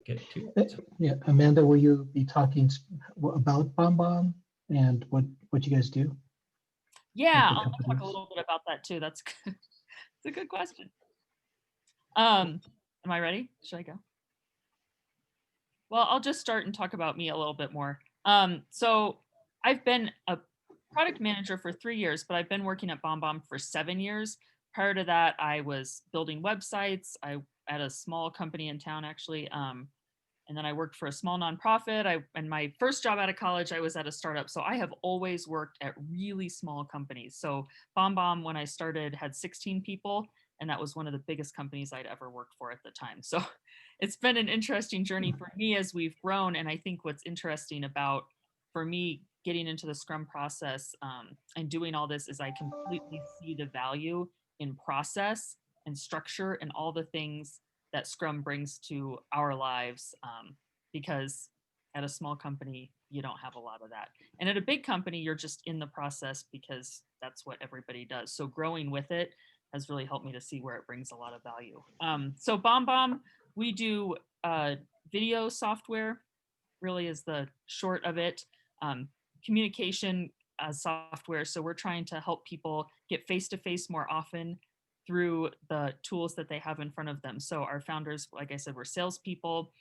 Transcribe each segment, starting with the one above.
get to it. Yeah, Amanda, will you be talking about BombBomb and what you guys do? Yeah, What the I'll company talk a is? little bit about that too. That's good. It's a good question. Am I ready? Should I go? Well, I'll just start and talk about me a little bit more. So I've been a product manager for 3 years, but I've been working at BombBomb for 7 years. Prior to that, I was building websites. I at a small company in town, actually. And then I worked for a small nonprofit. And my first job out of college, I was at a startup. So I have always worked at really small companies. So BombBomb, when I started, had 16 people, and that was one of the biggest companies I'd ever worked for at the time. So it's been an interesting journey for me as we've grown. And I think what's interesting about, for me, getting into the Scrum process and doing all this is I completely see the value in process and structure and all the things that Scrum brings to our lives, because at a small company, you don't have a lot of that. And at a big company, you're just in the process because that's what everybody does. So growing with it has really helped me to see where it brings a lot of value. So BombBomb, we do video software, really is the short of it. Communication software. So we're trying to help people get face-to-face more often through the tools that they have in front of them. So our founders, like I said, were salespeople.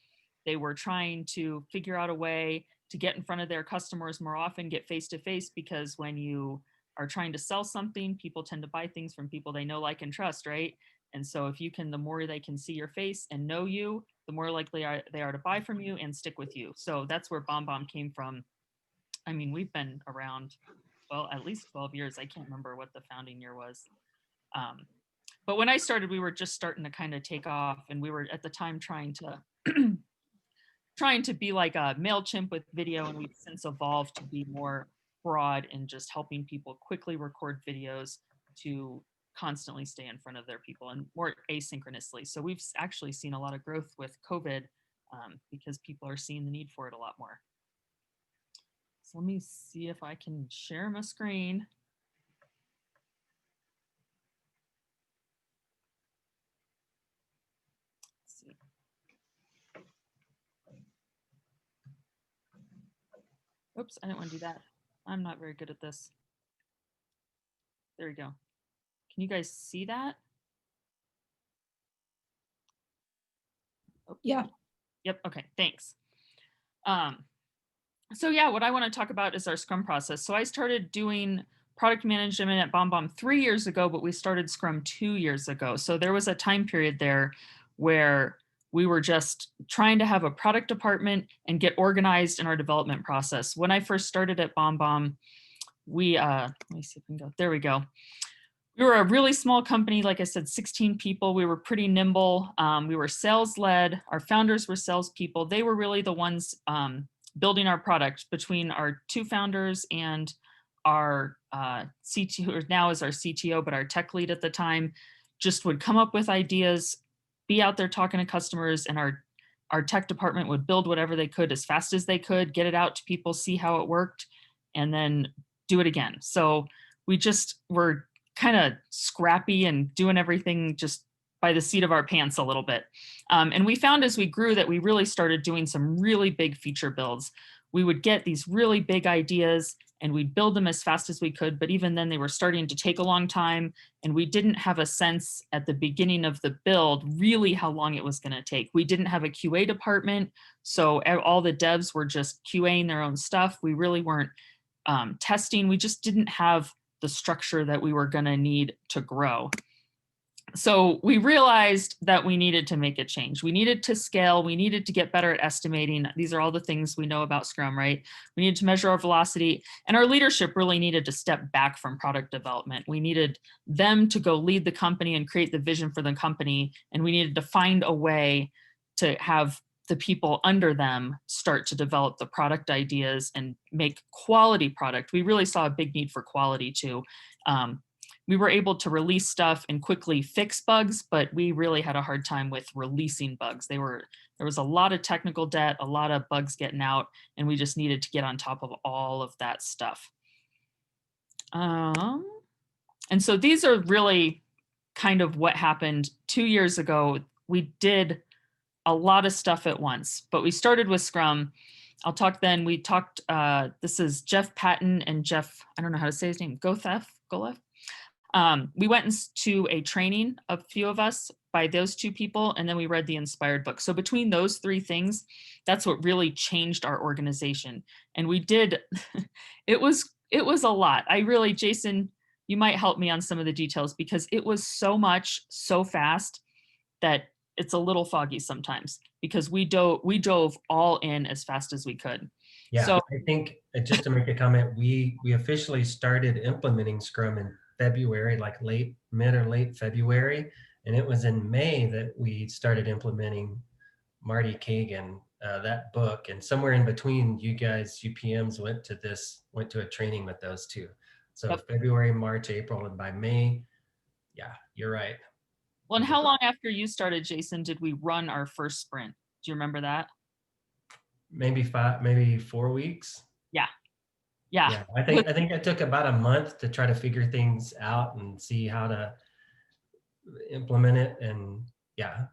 They were trying to figure out a way to get in front of their customers more often, get face-to-face, because when you are trying to sell something, people tend to buy things from people they know, like, and trust, right? And so if you can, the more they can see your face and know you, the more likely they are to buy from you and stick with you. So that's where BombBomb came from. I mean, we've been around, well, at least 12 years. I can't remember what the founding year was. But when I started, we were just starting to kind of take off, and we were at the time trying to be like a MailChimp with video, and we've since evolved to be more broad in just helping people quickly record videos to constantly stay in front of their people and more asynchronously. So we've actually seen a lot of growth with COVID because people are seeing the need for it a lot more. So let me see if I can share my screen. Oops, I didn't want to do that. I'm not very good at this. There we go. Can you guys see that? Oh, yeah. Yep, okay, thanks. So yeah, what I want to talk about is our Scrum process. So I started doing product management at BombBomb 3 years ago, but we started Scrum 2 years ago. So there was a time period there where we were just trying to have a product department and get organized in our development process. When I first started at BombBomb, we, let me see if we can go, there we go. We were a really small company, like I said, 16 people. We were pretty nimble. We were sales-led. Our founders were salespeople. They were really the ones building our product. Between our 2 founders and our CTO, or now is our CTO, but our tech lead at the time, just would come up with ideas, be out there talking to customers, and our tech department would build whatever they could as fast as they could, get it out to people, see how it worked, and then do it again. So we just were kind of scrappy and doing everything just by the seat of our pants a little bit. And we found as we grew that we really started doing some really big feature builds. We would get these really big ideas and we'd build them as fast as we could, but even then they were starting to take a long time, and we didn't have a sense at the beginning of the build really how long it was going to take. We didn't have a QA department, so all the devs were just QAing their own stuff. We really weren't testing. We just didn't have the structure that we were going to need to grow. So we realized that we needed to make a change. We needed to scale. We needed to get better at estimating. These are all the things we know about Scrum, right? We needed to measure our velocity, and our leadership really needed to step back from product development. We needed them to go lead the company and create the vision for the company, and we needed to find a way to have the people under them start to develop the product ideas and make quality product. We really saw a big need for quality too. We were able to release stuff and quickly fix bugs, but we really had a hard time with releasing bugs. There was a lot of technical debt, a lot of bugs getting out, and we just needed to get on top of all of that stuff. And so these are really kind of what happened 2 years ago. We did a lot of stuff at once, but we started with Scrum. I'll talk then. We talked, this is Jeff Patton and Jeff, I don't know how to say his name, Golef. We went to a training, a few of us, by those two people, and then we read the inspired book. So between those three things, that's what really changed our organization. And we did, it was a lot. I really, Jason, you might help me on some of the details because it was so much, so fast that it's a little foggy sometimes because we dove all in as fast as we could. Yeah, So I think just to make a comment, we officially started implementing Scrum in February, like mid or late February. And it was in May that we started implementing Marty Cagan, that book. And somewhere in between, you guys, UPMs went to a training with those two. So Yep. February, March, April, and by May, yeah, you're right. well, and how long after you started, Jason, did we run our first sprint? Do you remember that? Maybe 4 weeks. Yeah. I think it took about a month to try to figure things out and see how to implement it. And yeah,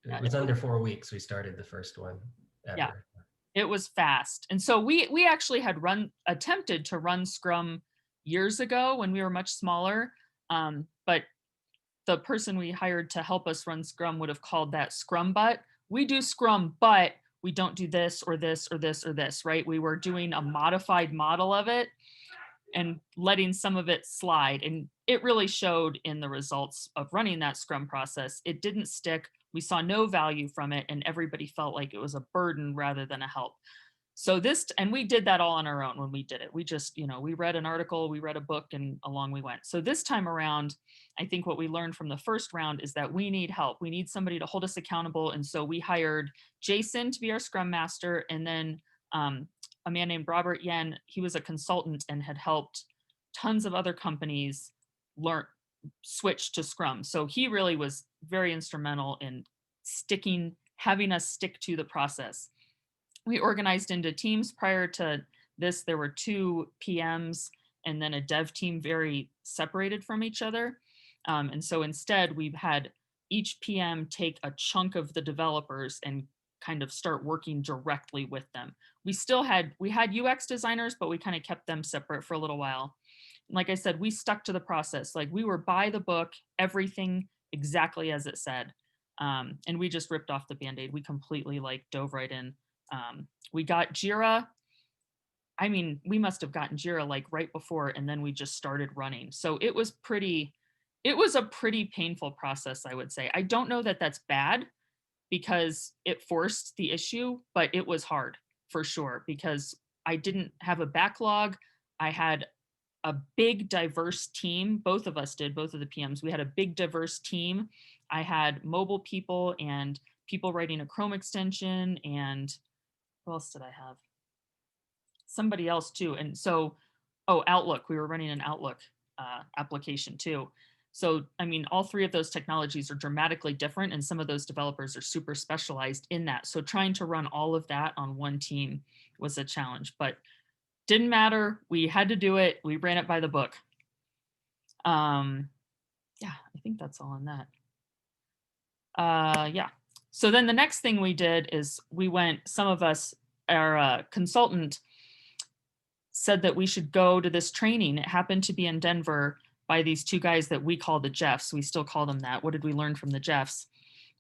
it was under 4 weeks we started the first one ever. Yeah. It was fast. And so we actually had attempted to run Scrum years ago when we were much smaller. But the person we hired to help us run Scrum would have called that Scrum butt. We do Scrum, but we don't do this or this or this or this, right? We were doing a modified model of it and letting some of it slide. And it really showed in the results of running that Scrum process. It didn't stick. We saw no value from it, and everybody felt like it was a burden rather than a help. So and we did that all on our own when we did it. We just, we read an article, we read a book, and along we went. So this time around, I think what we learned from the first round is that we need help. We need somebody to hold us accountable. And so we hired Jason to be our Scrum Master, and then a man named Robert Yen. He was a consultant and had helped tons of other companies switch to Scrum. So he really was very instrumental in having us stick to the process. We organized into teams. Prior to this, there were 2 PMs and then a dev team, very separated from each other. And so instead, we've had each PM take a chunk of the developers and kind of start working directly with them. We had UX designers, but we kind of kept them separate for a little while. Like I said, we stuck to the process. Like we were by the book, everything exactly as it said. And we just ripped off the Band-Aid. We completely dove right in. We got Jira. I mean, we must have gotten Jira right before, and then we just started running. So it was a pretty painful process, I would say. I don't know that that's bad because it forced the issue, but it was hard for sure because I didn't have a backlog. I had a big diverse team. Both of us did, both of the PMs. We had a big diverse team. I had mobile people and people writing a Chrome extension, and who else did I have? Somebody else too. And so, Outlook, we were running an Outlook application too. So, I mean, all 3 of those technologies are dramatically different, and some of those developers are super specialized in that. So trying to run all of that on one team was a challenge, but didn't matter. We had to do it. We ran it by the book. Yeah, I think that's all on that. Yeah. So then the next thing we did is some of us, our consultant said that we should go to this training. It happened to be in Denver by these 2 guys that we call the Jeffs. We still call them that. What did we learn from the Jeffs?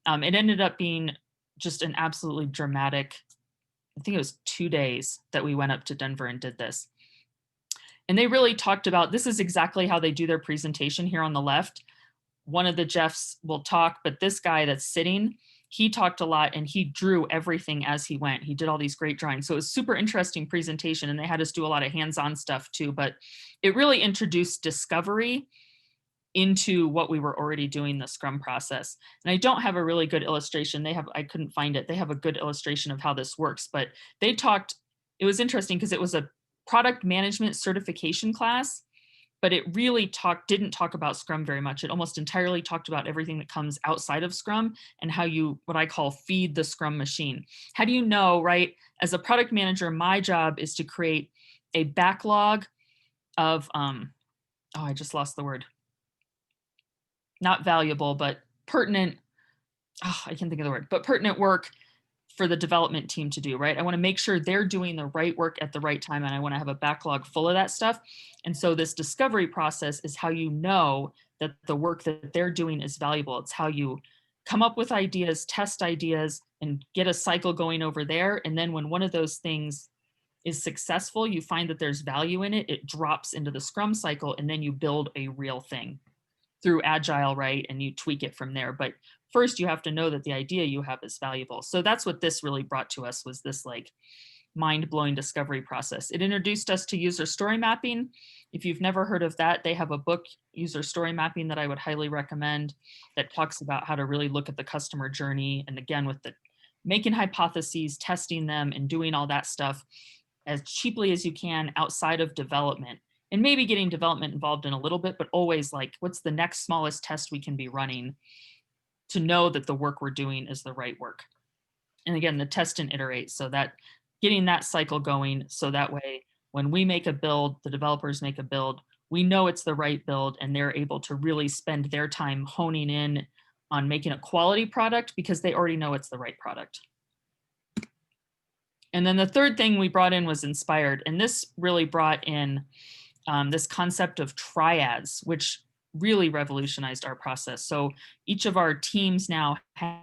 It ended up being just an absolutely dramatic, I think it was 2 days that we went up to Denver and did this. And they really talked about, this is exactly how they do their presentation here on the left. One of the Jeffs will talk, but this guy that's sitting, he talked a lot and he drew everything as he went. He did all these great drawings. So it was super interesting presentation, and they had us do a lot of hands-on stuff too, but it really introduced discovery into what we were already doing, the Scrum process. And I don't have a really good illustration. I couldn't find it. They have a good illustration of how this works, but they talked, it was interesting because it was a product management certification class, but it really didn't talk about Scrum very much. It almost entirely talked about everything that comes outside of Scrum and how you, what I call, feed the Scrum machine. How do you know, right? As a product manager, my job is to create a backlog of, I just lost the word. Not valuable, but pertinent I can't think of the word, but pertinent work for the development team to do, right? I want to make sure they're doing the right work at the right time, and I want to have a backlog full of that stuff. And so this discovery process is how you know that the work that they're doing is valuable. It's how you come up with ideas, test ideas, and get a cycle going over there. And then when one of those things is successful, you find that there's value in it, it drops into the Scrum cycle, and then you build a real thing through Agile, right? And you tweak it from there. But first you have to know that the idea you have is valuable. So that's what this really brought to us, was this like mind-blowing discovery process. It introduced us to user story mapping. If you've never heard of that, they have a book, User Story Mapping, that I would highly recommend, that talks about how to really look at the customer journey. And again, with the making hypotheses, testing them, and doing all that stuff as cheaply as you can outside of development. And maybe getting development involved in a little bit, but always like, what's the next smallest test we can be running to know that the work we're doing is the right work. And again, the test and iterate, so that getting that cycle going, so that way when we make a build, the developers make a build, we know it's the right build, and they're able to really spend their time honing in on making a quality product because they already know it's the right product. And then the third thing we brought in was inspired. And this really brought in this concept of triads, which really revolutionized our process. So each of our teams now have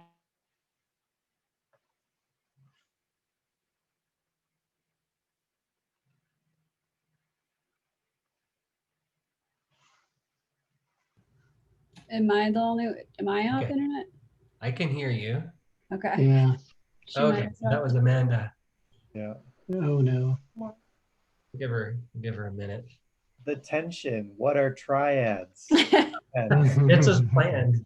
Am I off Okay. internet? I can hear you. Okay. Yeah. She might Okay, as that well. was Amanda. Yeah. Oh, no. Give her a minute. The tension. What are triads? It's as planned.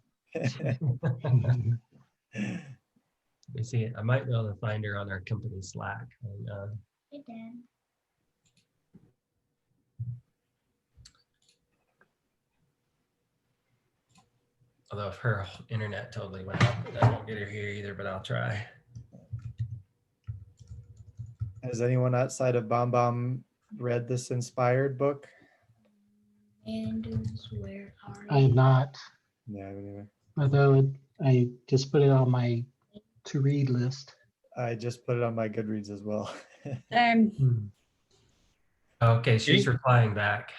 You see, I might be able to find her on our company Slack. And, Hey, Dad. although if her internet totally went out, I won't get her here either, but I'll try. Has anyone outside of BombBomb read this inspired book? And where are I have not, Yeah, anyway. although I just put it on my to-read list. I just put it on my Goodreads as well. Okay, she's Okay. replying back.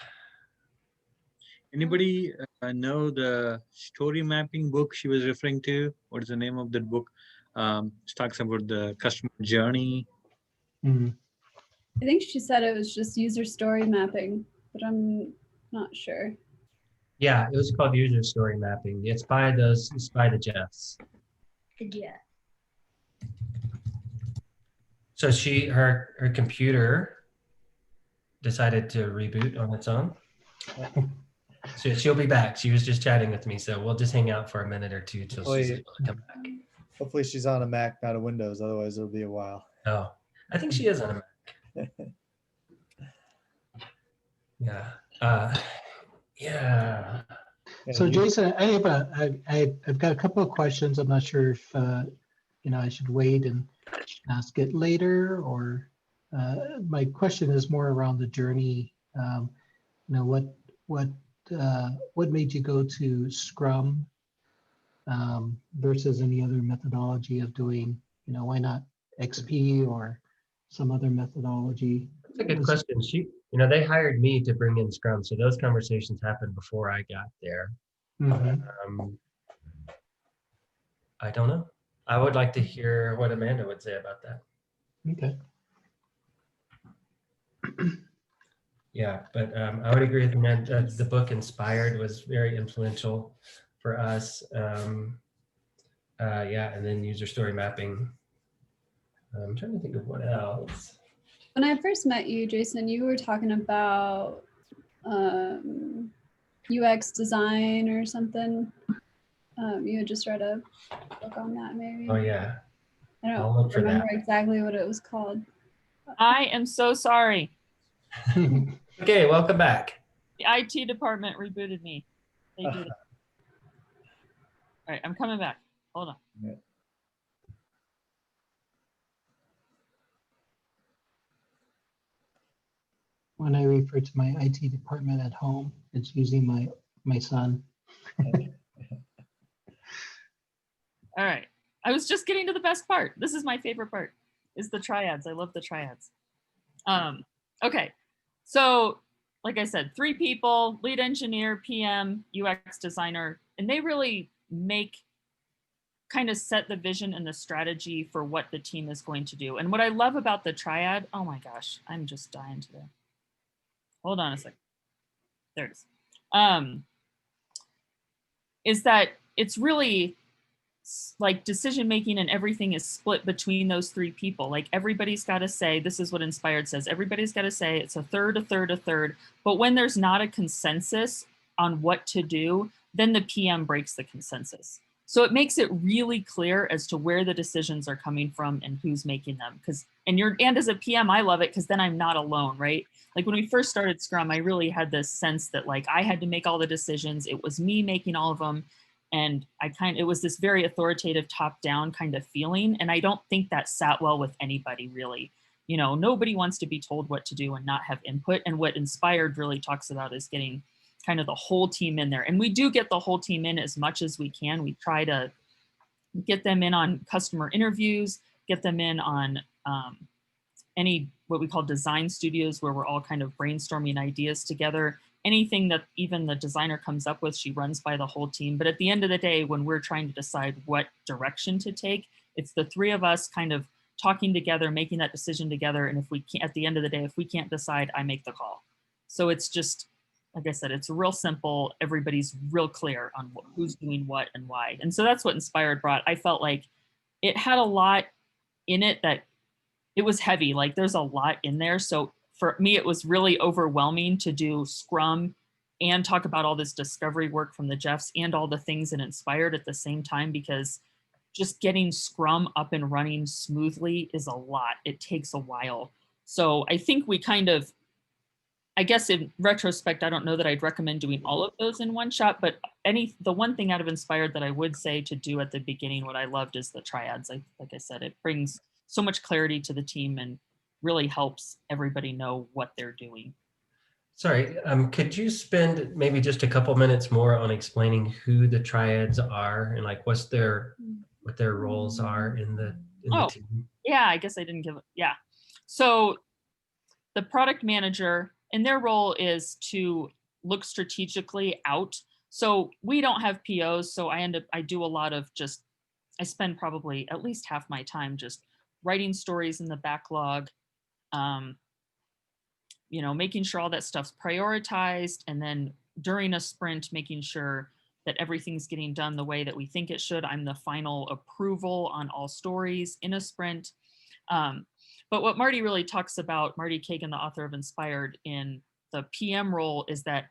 Anybody know the story mapping book she was referring to? What is the name of that book? It talks about the customer journey. Mm. I think she said it was just user story mapping, but I'm not sure. Yeah, it was called User Story Mapping. It's by the Jeffs. Yeah. So her computer decided to reboot on its own. So she'll be back. She was just chatting with me, so we'll just hang out for a minute or two till she's able to come back. Hopefully she's on a Mac, not a Windows. Otherwise, it'll be a while. Oh, I think she is on a Mac. Yeah. Yeah. So And Jason, I've got a couple of questions. I'm not sure if I should wait and ask it later, or my question is more around the journey. What made you go to Scrum versus any other methodology of doing, why not XP or some other methodology? That's a good question. They hired me to bring in Scrum, so those conversations happened before I got there. Mhm. I don't know. I would like to hear what Amanda would say about that. Okay. Yeah, but I would agree with Amanda. The book Inspired was very influential for us. Yeah, and then user story mapping. I'm trying to think of what else. When I first met you, Jason, you were talking about UX design or something. You had just read a book on that, maybe. Oh yeah, I I'll don't look for remember that. exactly what it was called. I am so sorry. Okay, welcome back. The IT department rebooted me. They did it. All right, I'm coming back. Hold on. When I refer to my IT department at home, it's usually my son. All All right. I was just getting to the best part. This is my favorite part, is the triads. I love the triads. Okay. So like I said, 3 people, lead engineer, PM, UX designer, and they really kind of set the vision and the strategy for what the team is going to do. And what I love about the triad, oh my gosh, I'm just dying today. Hold on a second. There it is that it's really like decision making and everything is split between those 3 people. Like everybody's got to say, this is what Inspired says, everybody's got to say it's a third, a third, a third. But when there's not a consensus on what to do, then the PM breaks the consensus. So it makes it really clear as to where the decisions are coming from and who's making them. And as a PM, I love it because then I'm not alone, right? Like when we first started Scrum, I really had this sense that like I had to make all the decisions. It was me making all of them. And it was this very authoritative top-down kind of feeling. And I don't think that sat well with anybody really. You know, nobody wants to be told what to do and not have input. And what Inspired really talks about is getting kind of the whole team in there. And we do get the whole team in as much as we can. We try to get them in on customer interviews, get them in on any what we call design studios where we're all kind of brainstorming ideas together. Anything that even the designer comes up with, she runs by the whole team. But at the end of the day, when we're trying to decide what direction to take, it's the 3 of us kind of talking together, making that decision together. And if we can't, at the end of the day, if we can't decide, I make the call. So it's just, like I said, it's real simple. Everybody's real clear on who's doing what and why. And so that's what Inspired brought. I felt like it had a lot in it that it was heavy. Like there's a lot in there. So for me, it was really overwhelming to do Scrum and talk about all this discovery work from the Jeffs and all the things that Inspired at the same time, because just getting Scrum up and running smoothly is a lot. It takes a while. So I think we kind of, I guess in retrospect, I don't know that I'd recommend doing all of those in one shot, but the one thing out of Inspired that I would say to do at the beginning, what I loved is the triads. Like I said, it brings so much clarity to the team and really helps everybody know what they're doing. Sorry, could you spend maybe just a couple minutes more on explaining who the triads are and like what their roles are in the team? Yeah, I guess I didn't give it. Yeah. So the product manager, and their role is to look strategically out. So we don't have POs. So I do a lot of I spend probably at least half my time just writing stories in the backlog, you know, making sure all that stuff's prioritized. And then during a sprint, making sure that everything's getting done the way that we think it should. I'm the final approval on all stories in a sprint. But what Marty really talks about, Marty Cagan, the author of Inspired, in the PM role is that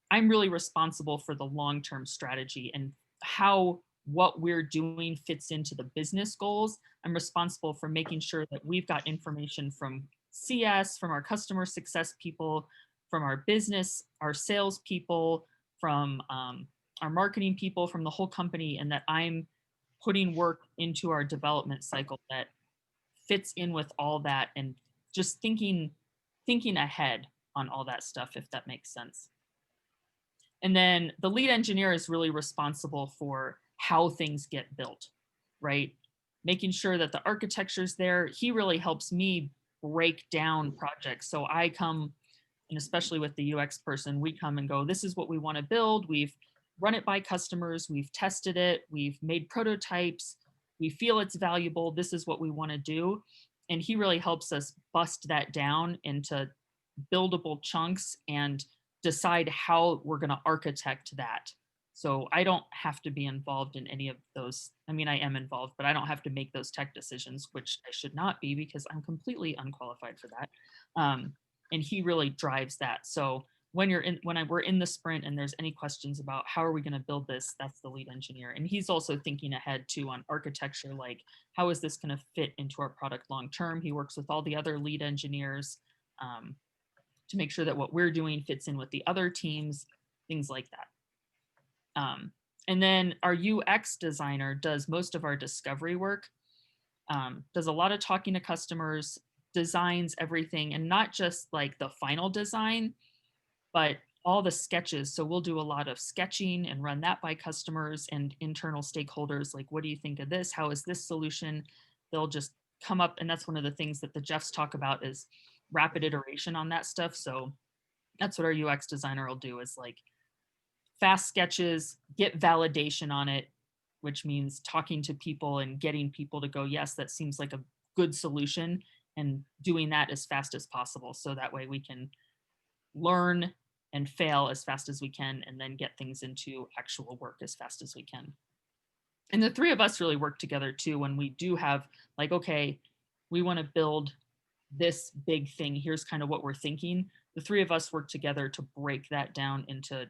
I'm really responsible for the long-term strategy and how what we're doing fits into the business goals. I'm responsible for making sure that we've got information from CS, from our customer success people, from our business, our sales people, from our marketing people, from the whole company, and that I'm putting work into our development cycle that fits in with all that, and just thinking ahead on all that stuff, if that makes sense. And then the lead engineer is really responsible for how things get built, right? Making sure that the architecture's there. He really helps me break down projects. So I come, and especially with the UX person, we come and go, this is what we want to build. We've run it by customers. We've tested it. We've made prototypes. We feel it's valuable. This is what we want to do. And he really helps us bust that down into buildable chunks and decide how we're going to architect that. So I don't have to be involved in any of those. I mean, I am involved, but I don't have to make those tech decisions, which I should not be because I'm completely unqualified for that. And he really drives that. So when we're in the sprint and there's any questions about how are we going to build this, that's the lead engineer. And he's also thinking ahead too on architecture, like how is this going to fit into our product long term? He works with all the other lead engineers to make sure that what we're doing fits in with the other teams, things like that. And then our UX designer does most of our discovery work, does a lot of talking to customers, designs everything, and not just like the final design, but all the sketches. So we'll do a lot of sketching and run that by customers and internal stakeholders. Like, what do you think of this? How is this solution? They'll just come up. And that's one of the things that the Jeffs talk about is rapid iteration on that stuff. So that's what our UX designer will do, is like fast sketches, get validation on it, which means talking to people and getting people to go, yes, that seems like a good solution, and doing that as fast as possible. So that way we can learn and fail as fast as we can, and then get things into actual work as fast as we can. And the three of us really work together too when we do have like, okay, we want to build this big thing. Here's kind of what we're thinking. The three of us work together to break that down into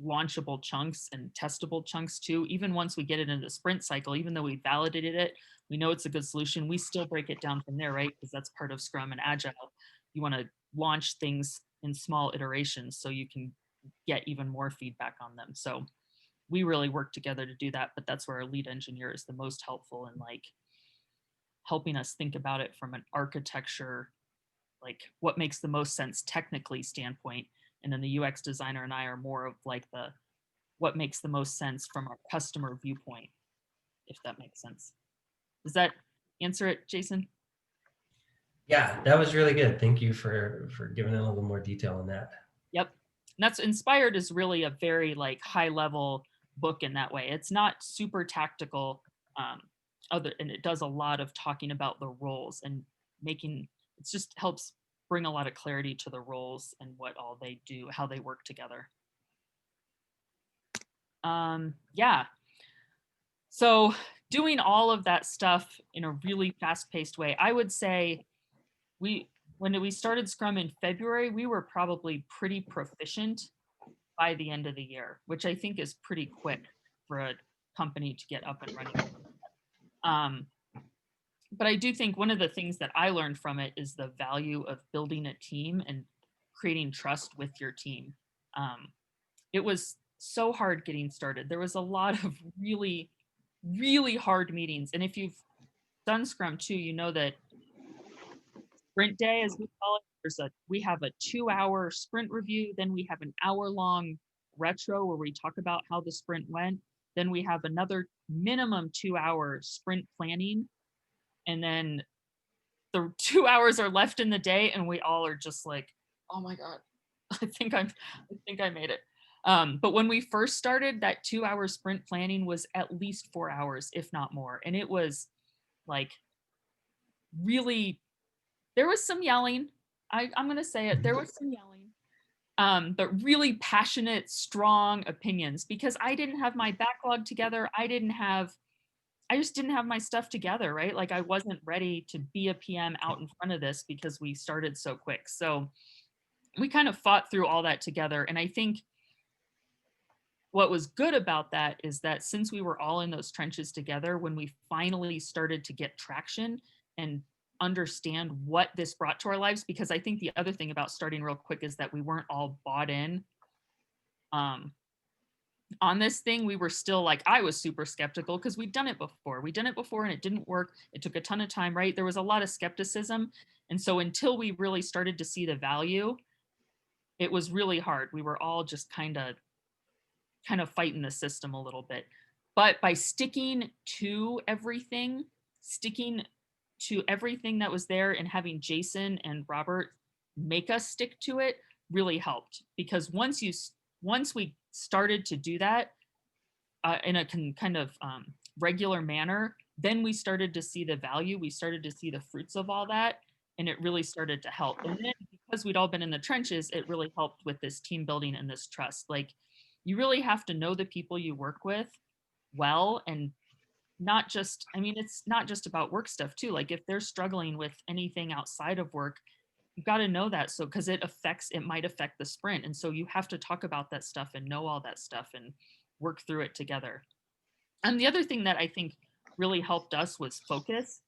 launchable chunks and testable chunks too. Even once we get it into the sprint cycle, even though we validated it, we know it's a good solution, we still break it down from there, right? Because that's part of Scrum and Agile. You want to launch things in small iterations so you can get even more feedback on them. So we really work together to do that, but that's where our lead engineer is the most helpful in like helping us think about it from an architecture, like what makes the most sense technically standpoint. And then the UX designer and I are more of like the what makes the most sense from our customer viewpoint, if that makes sense. Does that answer it, Jason? Yeah, that was really good. Thank you for giving a little more detail on that. Yep. And that's Inspired is really a very like high level book in that way. It's not super tactical, and it does a lot of talking about the roles and making, it just helps bring a lot of clarity to the roles and what all they do, how they work together. Yeah. So doing all of that stuff in a really fast-paced way, I would say when we started Scrum in February, we were probably pretty proficient by the end of the year, which I think is pretty quick for a company to get up and running. But I do think one of the things that I learned from it is the value of building a team and creating trust with your team. It was so hard getting started. There was a lot of really, really hard meetings. And if you've done Scrum too, you know that sprint day, as we call it, we have a 2-hour sprint review, then we have an hour-long retro where we talk about how the sprint went. Then we have another minimum 2-hour sprint planning. And then the 2 hours are left in the day and we all are just like, oh my God, I think I made it. But when we first started, that 2-hour sprint planning was at least 4 hours, if not more. And it was like really, there was some yelling. I'm going to say it. There was some yelling, but really passionate, strong opinions because I didn't have my backlog together. I just didn't have my stuff together, right? Like I wasn't ready to be a PM out in front of this because we started so quick. So we kind of fought through all that together. And I think what was good about that is that since we were all in those trenches together, when we finally started to get traction and understand what this brought to our lives, because I think the other thing about starting real quick is that we weren't all bought in on this thing. We were still like, I was super skeptical because we'd done it before. We'd done it before and it didn't work. It took a ton of time, right? There was a lot of skepticism. And so until we really started to see the value, it was really hard. We were all just kind of fighting the system a little bit. But by sticking to everything that was there and having Jason and Robert make us stick to it really helped. Because once we started to do that in a kind of regular manner, then we started to see the value. We started to see the fruits of all that, and it really started to help. And then because we'd all been in the trenches, it really helped with this team building and this trust. Like you really have to know the people you work with well, and not just, I mean, it's not just about work stuff too. Like if they're struggling with anything outside of work, you've got to know that. So, because it might affect the sprint. And so you have to talk about that stuff and know all that stuff and work through it together. And the other thing that I think really helped us was focus.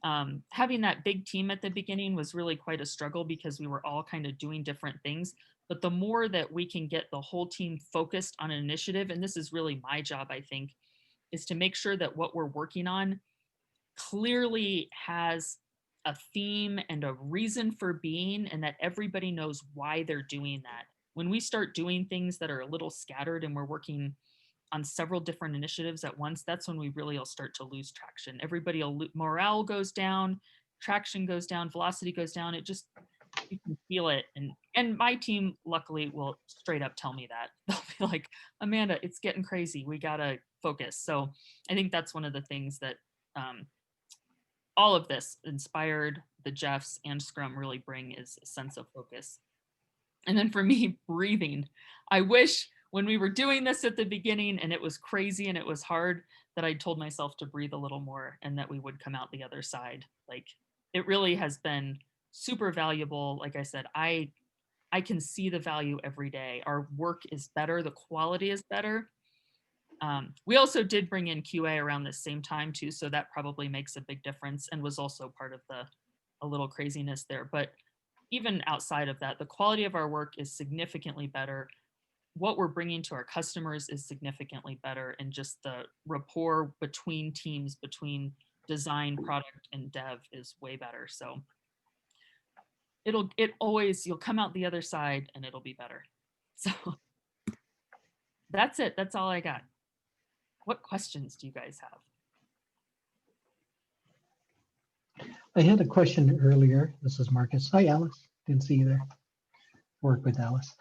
Having that big team at the beginning was really quite a struggle because we were all kind of doing different things. But the more that we can get the whole team focused on an initiative, and this is really my job, I think, is to make sure that what we're working on clearly has a theme and a reason for being, and that everybody knows why they're doing that. when we start doing things that are a little scattered and we're working on several different initiatives at once, that's when we really will start to lose traction. Everybody will morale goes down, traction goes down, velocity goes down. It just, you can feel it. And my team luckily will straight up tell me that. They'll be like, Amanda, it's getting crazy. We gotta focus. So I think that's one of the things that all of this inspired the Jeffs and Scrum really bring is a sense of focus. And then for me, breathing. I wish when we were doing this at the beginning and it was crazy and it was hard, that I told myself to breathe a little more and that we would come out the other side. Like, it really has been super valuable. Like I said, I can see the value every day. Our work is better, the quality is better. We also did bring in QA around the same time too, so that probably makes a big difference and was also part of a little craziness there. But even outside of that, the quality of our work is significantly better. What we're bringing to our customers is significantly better, and just the rapport between teams, between design, product, and dev is way better. So you'll come out the other side and it'll be better. So that's it. That's all I got. What questions do you guys have? I had a question earlier. This is Marcus. Hi, Alice. Didn't see you there. Work with Alice.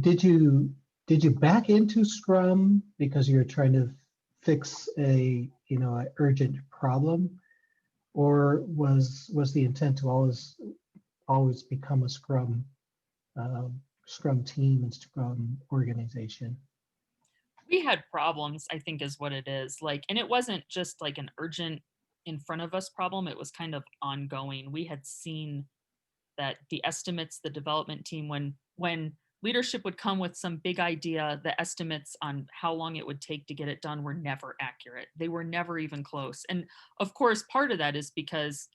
Did you back into Scrum because you're trying to fix an urgent problem, or was the intent to always become a Scrum team and Scrum organization? We had problems, I think is what it is. Like, and it wasn't just like an urgent in front of us problem. It was kind of ongoing. We had seen that the estimates, the development team, when leadership would come with some big idea, the estimates on how long it would take to get it done were never accurate. They were never even close. And of course, part of that is because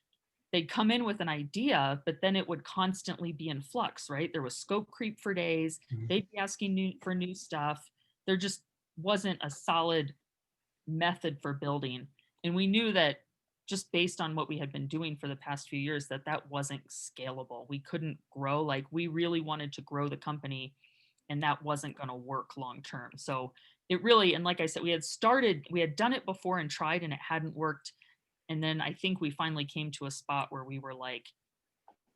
they'd come in with an idea, but then it would constantly be in flux, right? There was scope creep for days. They'd be asking for new stuff. There just wasn't a solid method for building. And we knew that just based on what we had been doing for the past few years, that wasn't scalable. We couldn't grow. Like, we really wanted to grow the company, and that wasn't going to work long term. So it really, and like I said, we had done it before and tried, and it hadn't worked. And then I think we finally came to a spot where we were like,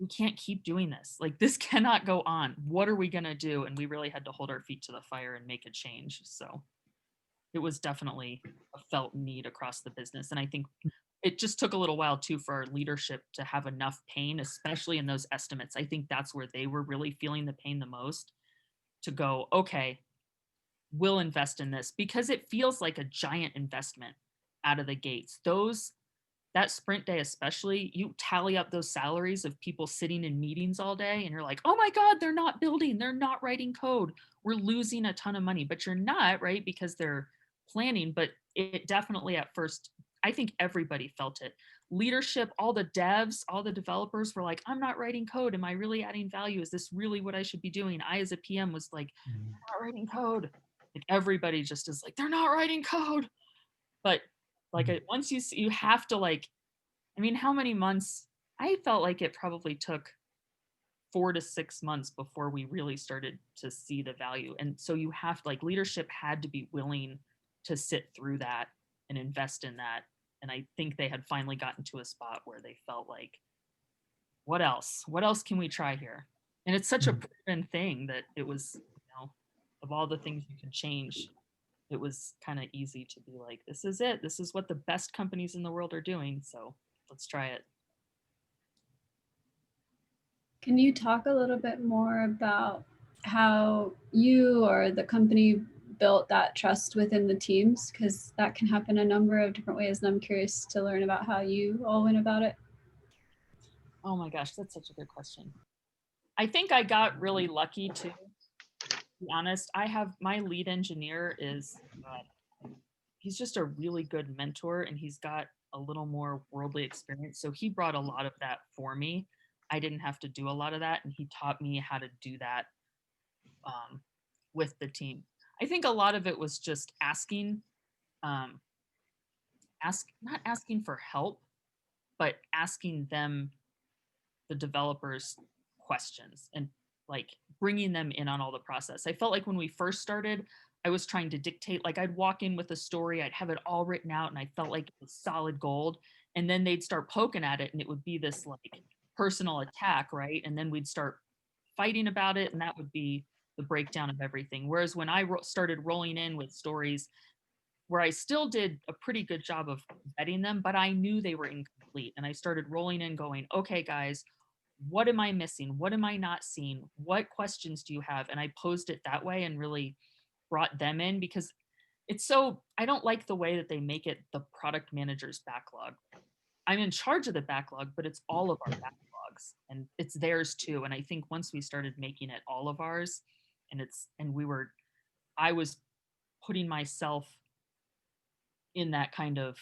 we can't keep doing this. Like, this cannot go on. What are we going to do? And we really had to hold our feet to the fire and make a change. So it was definitely a felt need across the business. And I think it just took a little while too for our leadership to have enough pain, especially in those estimates. I think that's where they were really feeling the pain the most, to go, okay, we'll invest in this, because it feels like a giant investment out of the gates. That sprint day, especially, you tally up those salaries of people sitting in meetings all day and you're like, oh my God, they're not building, they're not writing code. We're losing a ton of money, but you're not, right? Because they're planning. But it definitely at first, I think everybody felt it. Leadership, all the devs, all the developers were like, I'm not writing code. Am I really adding value? Is this really what I should be doing? I, as a PM, was like, I'm not writing code. Like, everybody just is like, they're not writing code. But like, once you have to, like, I mean, how many months? I felt like it probably took 4 to 6 months before we really started to see the value. And so you have, like, leadership had to be willing to sit through that and invest in that. And I think they had finally gotten to a spot where they felt like, what else? What else can we try here? And it's such a proven thing that it was, of all the things you can change, it was kind of easy to be like, this is it. This is what the best companies in the world are doing. So let's try it. Can you talk a little bit more about how you or the company built that trust within the teams? Because that can happen a number of different ways, and I'm curious to learn about how you all went about it. Oh my gosh, that's such a good question. I think I got really lucky too. To be honest, my lead engineer is, he's just a really good mentor, and he's got a little more worldly experience. So he brought a lot of that for me. I didn't have to do a lot of that, and he taught me how to do that with the team. I think a lot of it was just not asking for help, but asking them, the developers, questions and like bringing them in on all the process. I felt like when we first started, I was trying to dictate, like I'd walk in with a story, I'd have it all written out, and I felt like it was solid gold. And then they'd start poking at it, and it would be this like personal attack, right? And then we'd start fighting about it, and that would be the breakdown of everything. Whereas when I started rolling in with stories where I still did a pretty good job of vetting them, but I knew they were incomplete. And I started rolling in going, okay, guys, what am I missing? What am I not seeing? What questions do you have? And I posed it that way and really brought them in, because it's so, I don't like the way that they make it the product manager's backlog. I'm in charge of the backlog, but it's all of our backlogs and it's theirs too. And I think once we started making it all of ours, I was putting myself in that kind of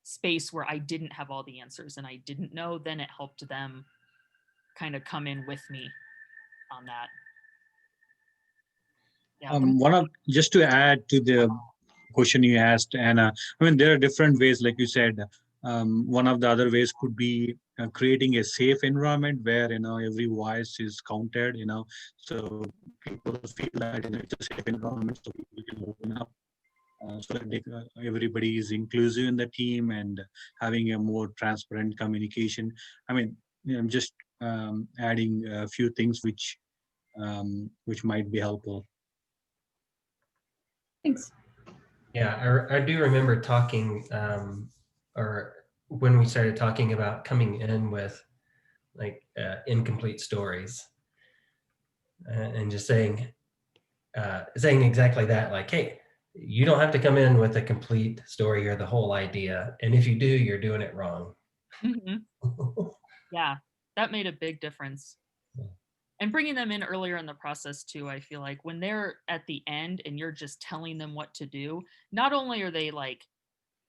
space where I didn't have all the answers and I didn't know, then it helped them kind of come in with me on that. Yeah. Just to add to the question you asked, Anna, I mean, there are different ways, like you said. One of the other ways could be creating a safe environment where, every voice is counted, so people feel that it's a safe environment, so people can open up. So that everybody is inclusive in the team and having a more transparent communication. I mean, I'm just adding a few things which might be helpful. Thanks. Yeah, I do remember talking, or when we started talking about coming in with like incomplete stories, and just saying exactly that, like, hey, you don't have to come in with a complete story or the whole idea, and if you do, you're doing it wrong. Yeah, that made a big difference. And bringing them in earlier in the process too, I feel like when they're at the end and you're just telling them what to do, not only are they like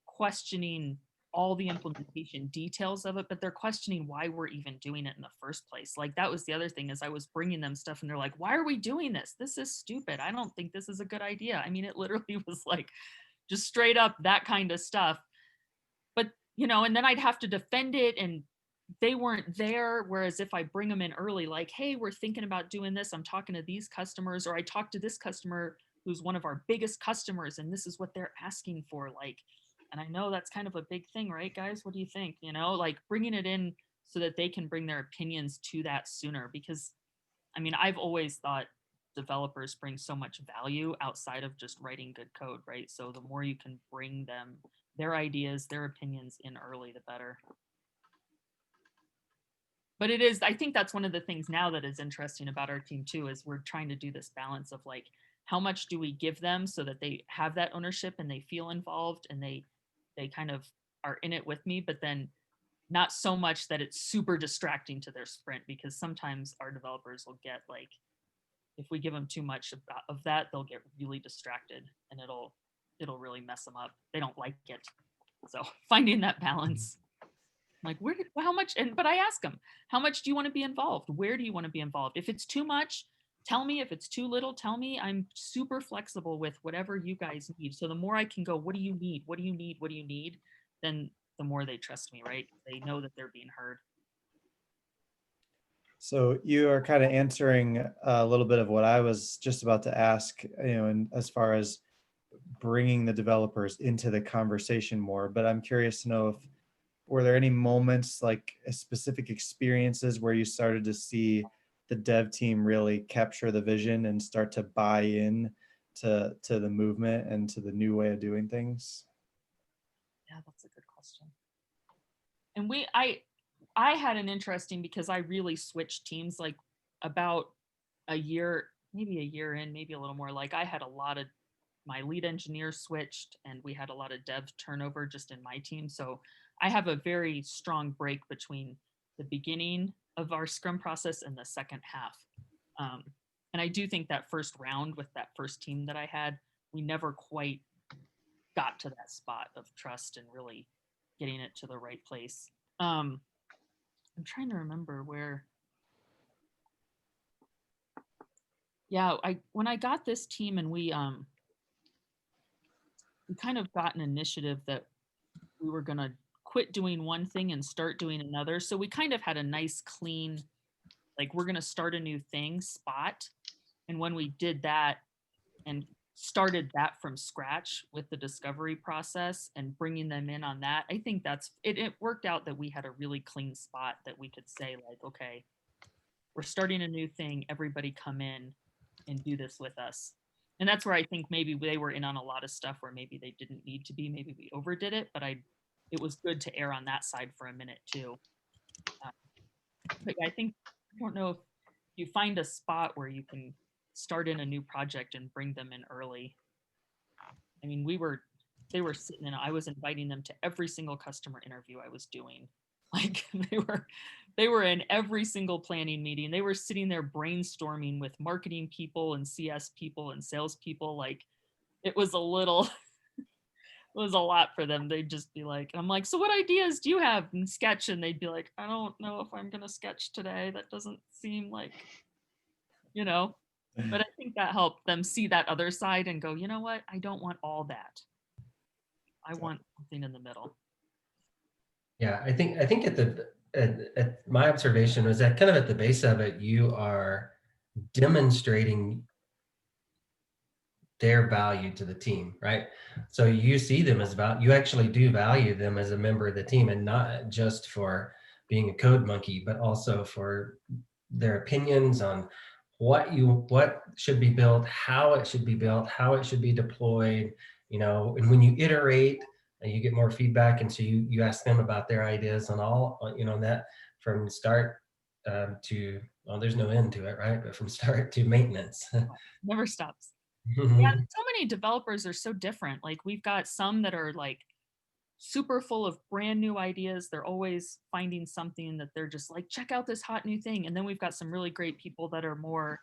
questioning all the implementation details of it, but they're questioning why we're even doing it in the first place. Like that was the other thing, is I was bringing them stuff and they're like, why are we doing this? This is stupid. I don't think this is a good idea. I mean, it literally was like just straight up that kind of stuff. But, and then I'd have to defend it and they weren't there. Whereas if I bring them in early, like, hey, we're thinking about doing this, I'm talking to these customers, or I talked to this customer who's one of our biggest customers and this is what they're asking for. Like, and I know that's kind of a big thing, right, guys? What do you think? Like bringing it in so that they can bring their opinions to that sooner. Because I mean, I've always thought developers bring so much value outside of just writing good code, right? So the more you can bring them their ideas, their opinions in early, the better. But I think that's one of the things now that is interesting about our team too, is we're trying to do this balance of like, how much do we give them so that they have that ownership and they feel involved and they kind of are in it with me, but then not so much that it's super distracting to their sprint, because sometimes our developers will get like, if we give them too much of that, they'll get really distracted and it'll really mess them up. They don't like it. So finding that balance. Like, how much? But I ask them, how much do you want to be involved? Where do you want to be involved? If it's too much, tell me. If it's too little, tell me. I'm super flexible with whatever you guys need. So the more I can go, what do you need? What do you need? What do you need? Then the more they trust me, right? They know that they're being heard. So you are kind of answering a little bit of what I was just about to ask, and as far as bringing the developers into the conversation more, but I'm curious to know if, were there any moments, like specific experiences where you started to see the dev team really capture the vision and start to buy in to the movement and to the new way of doing things? Yeah, that's a good question. And I had an interesting, because I really switched teams like about a year, maybe a year in, maybe a little more. Like I had a lot of my lead engineer switched and we had a lot of dev turnover just in my team. So I have a very strong break between the beginning of our Scrum process and the second half. And I do think that first round with that first team that I had, we never quite got to that spot of trust and really getting it to the right place. I'm trying to remember where. Yeah, when I got this team and we kind of got an initiative that we were going to quit doing one thing and start doing another. So we kind of had a nice, clean, like we're going to start a new thing spot. And when we did that and started that from scratch with the discovery process and bringing them in on that, I think that's it. It worked out that we had a really clean spot that we could say like, okay, we're starting a new thing. Everybody come in and do this with us. And that's where I think maybe they were in on a lot of stuff where maybe they didn't need to be. Maybe we overdid it, but it was good to err on that side for a minute too. But I think, I don't know if you find a spot where you can start in a new project and bring them in early. I mean, they were sitting in, I was inviting them to every single customer interview I was doing. Like they were in every single planning meeting. They were sitting there brainstorming with marketing people and CS people and sales people. Like it was a little, it was a lot for them. They'd just be like, I'm like, so what ideas do you have? And sketch. And they'd be like, I don't know if I'm going to sketch today. That doesn't seem like, you know, but I think that helped them see that other side and go, you know what? I don't want all that. I want something in the middle. Yeah, I think at my observation was that kind of at the base of it, you are demonstrating their value to the team, right? So you see them as you actually do value them as a member of the team, and not just for being a code monkey, but also for their opinions on what should be built, how it should be built, how it should be deployed, and when you iterate, you get more feedback, and so you ask them about their ideas on all, that from start to, well, there's no end to it, right? But from start to maintenance. Never stops. Yeah, so many developers are so different. Like we've got some that are like super full of brand new ideas. They're always finding something that they're just like, check out this hot new thing. And then we've got some really great people that are more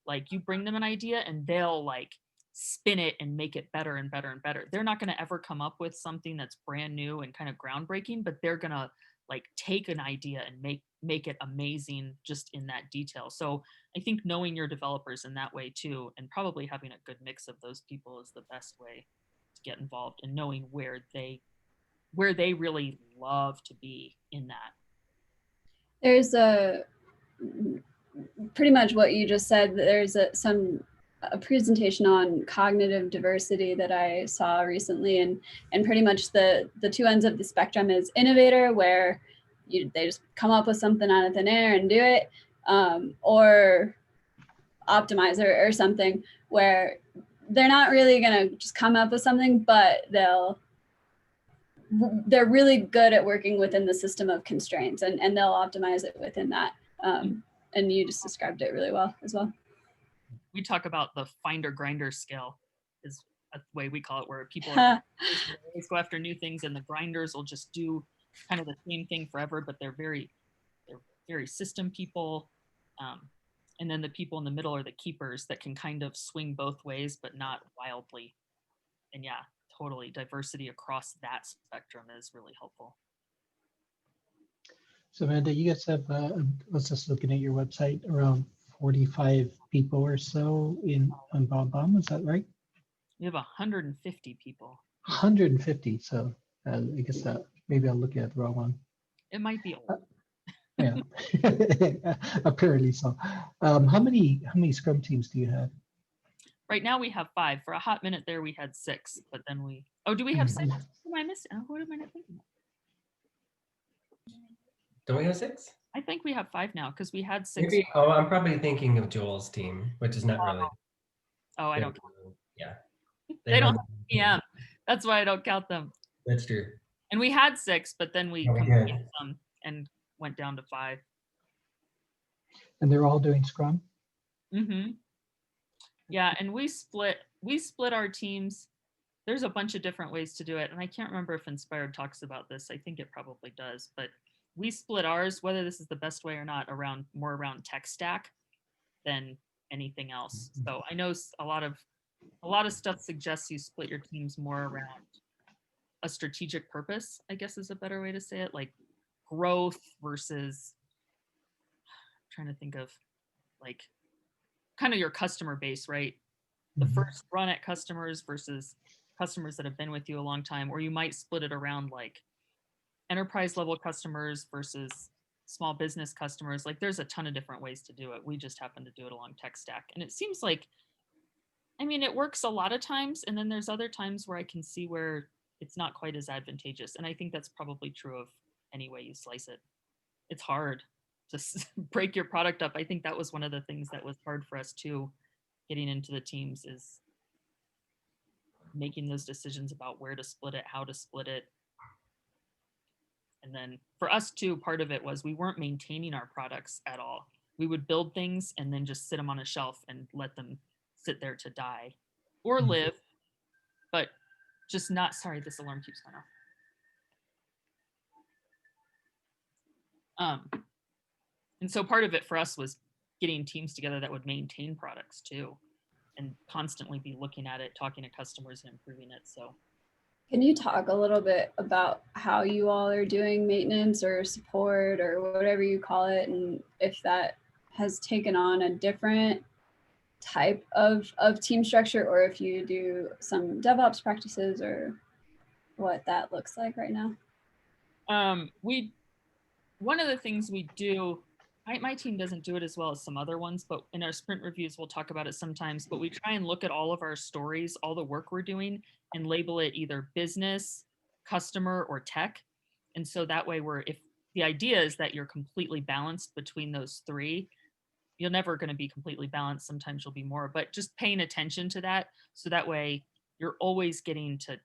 like, you bring them an idea and they'll like spin it and make it better and better and better. They're not going to ever come up with something that's brand new and kind of groundbreaking, but they're going to like take an idea and make it amazing just in that detail. So I think knowing your developers in that way too, and probably having a good mix of those people is the best way to get involved, and knowing where they really love to be in that. There's pretty much what you just said. There's a presentation on cognitive diversity that I saw recently, and pretty much the two ends of the spectrum is innovator, where they just come up with something out of thin air and do it, or optimizer or something, where they're not really gonna just come up with something, but they're really good at working within the system of constraints, and they'll optimize it within that. And you just described it really well as well. We talk about the finder grinder scale is a way we call it, where people always go after new things, and the grinders will just do kind of the same thing forever, but they're very system people. And then the people in the middle are the keepers that can kind of swing both ways, but not wildly. And yeah, totally, diversity across that spectrum is really helpful. So Amanda, you guys have, I was just looking at your website, around 45 people or so on BombBomb, is that right? We have 150 people. 150, so I guess maybe I'm looking at the wrong one. It might be old. Yeah, apparently so. How many Scrum teams do you have? Right now we have 5. For a hot minute there, we had 6, but then do we have 6? What am I missing? What am I not thinking of? Don't we have 6? I think we have 5 now, because we had 6. Maybe, I'm probably thinking of Joel's team, which is not really. Oh, I don't. Yeah. They don't have PM. That's why I don't count them. That's true. And we had 6, but then we combined some and went down to 5. And they're all doing Scrum? Mm-hmm. Yeah, and we split our teams. There's a bunch of different ways to do it, and I can't remember if Inspired talks about this. I think it probably does, but we split ours, whether this is the best way or not, more around tech stack than anything else. So I know a lot of stuff suggests you split your teams more around a strategic purpose, I guess is a better way to say it, like growth versus, I'm trying to think of like kind of your customer base, right? The first run at customers versus customers that have been with you a long time, or you might split it around like enterprise level customers versus small business customers, like there's a ton of different ways to do it. We just happen to do it along tech stack. And it seems like, I mean, it works a lot of times. And then there's other times where I can see where it's not quite as advantageous. And I think that's probably true of any way you slice it. It's hard to break your product up. I think that was one of the things that was hard for us too, getting into the teams, is making those decisions about where to split it, how to split it. And then for us too, part of it was we weren't maintaining our products at all. We would build things and then just sit them on a shelf and let them sit there to die or live, but just not, sorry, this alarm keeps going off. And so part of it for us was getting teams together that would maintain products too, and constantly be looking at it, talking to customers and improving it. So Can you talk a little bit about how you all are doing maintenance or support or whatever you call it, and if that has taken on a different type of team structure, or if you do some DevOps practices, or what that looks like right now? One of the things we do, my team doesn't do it as well as some other ones, but in our sprint reviews, we'll talk about it sometimes, but we try and look at all of our stories, all the work we're doing, and label it either business, customer, or tech. And so that way if the idea is that you're completely balanced between those three, you're never going to be completely balanced. Sometimes you'll be more, but just paying attention to that. So that way you're always getting to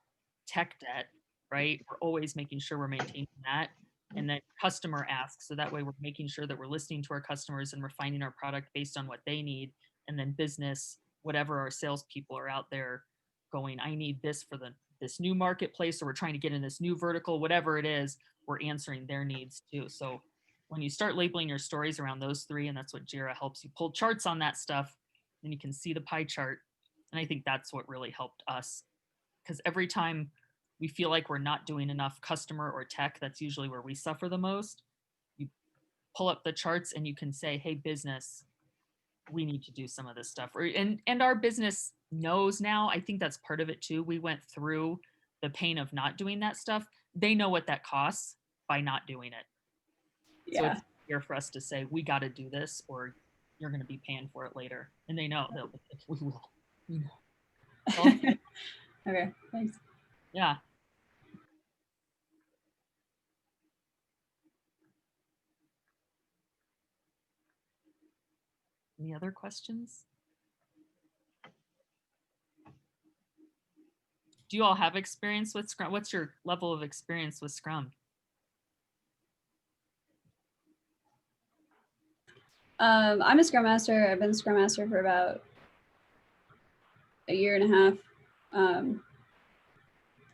tech debt, right? We're always making sure we're maintaining that. And then customer asks. So that way we're making sure that we're listening to our customers and refining our product based on what they need. And then business, whatever our salespeople are out there going, I need this for this new marketplace, or we're trying to get in this new vertical, whatever it is, we're answering their needs too. So when you start labeling your stories around those three, and that's what Jira helps you pull charts on that stuff, then you can see the pie chart. And I think that's what really helped us, because every time we feel like we're not doing enough customer or tech, that's usually where we suffer the most. You pull up the charts and you can say, hey, business, we need to do some of this stuff. And our business knows now. I think that's part of it too. We went through the pain of not doing that stuff. They know what that costs by not doing it. Yeah. So it's easier for us to say, we got to do this, or you're going to be paying for it later. And they know that we will. You know. So, Okay, thanks. yeah. Any other questions? Do you all have experience with Scrum? What's your level of experience with Scrum? I'm a Scrum Master. I've been Scrum Master for about a year and a half.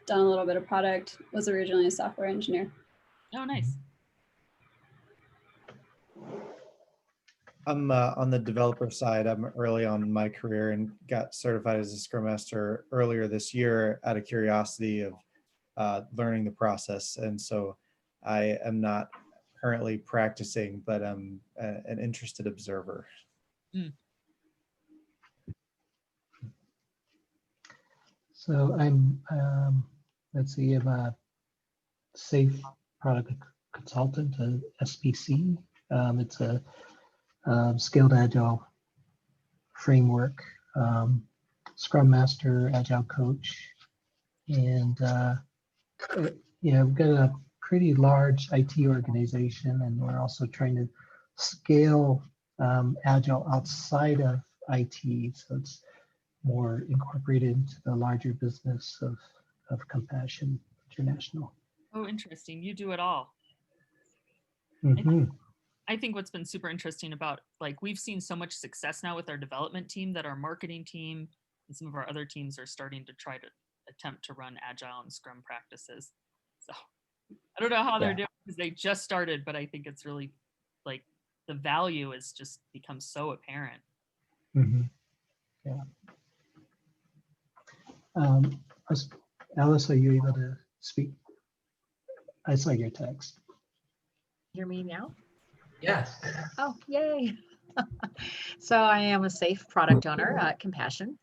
Done a little bit of product, was originally a software engineer. Oh, nice. I'm on the developer side. I'm early on in my career and got certified as a Scrum Master earlier this year out of curiosity of learning the process. And so I am not currently practicing, but I'm an interested observer. Mm. So I'm, let's see, I'm a safe product consultant, a SPC. It's a scaled agile framework, Scrum Master, Agile Coach, and we've got a pretty large IT organization, and we're also trying to scale Agile outside of IT, so it's more incorporated into the larger business of Compassion International. Oh, interesting. You do it all. Mm-hmm. I think what's been super interesting about, like, we've seen so much success now with our development team that our marketing team and some of our other teams are starting to try to attempt to run Agile and Scrum practices. So I don't know how they're doing, because they just started, but I think it's really, like, the value has just become so apparent. Mm-hmm. Yeah. Alice, are you able to speak? I saw your text. Hear me now? Yes. Oh, yay. So I am a safe product owner at Compassion.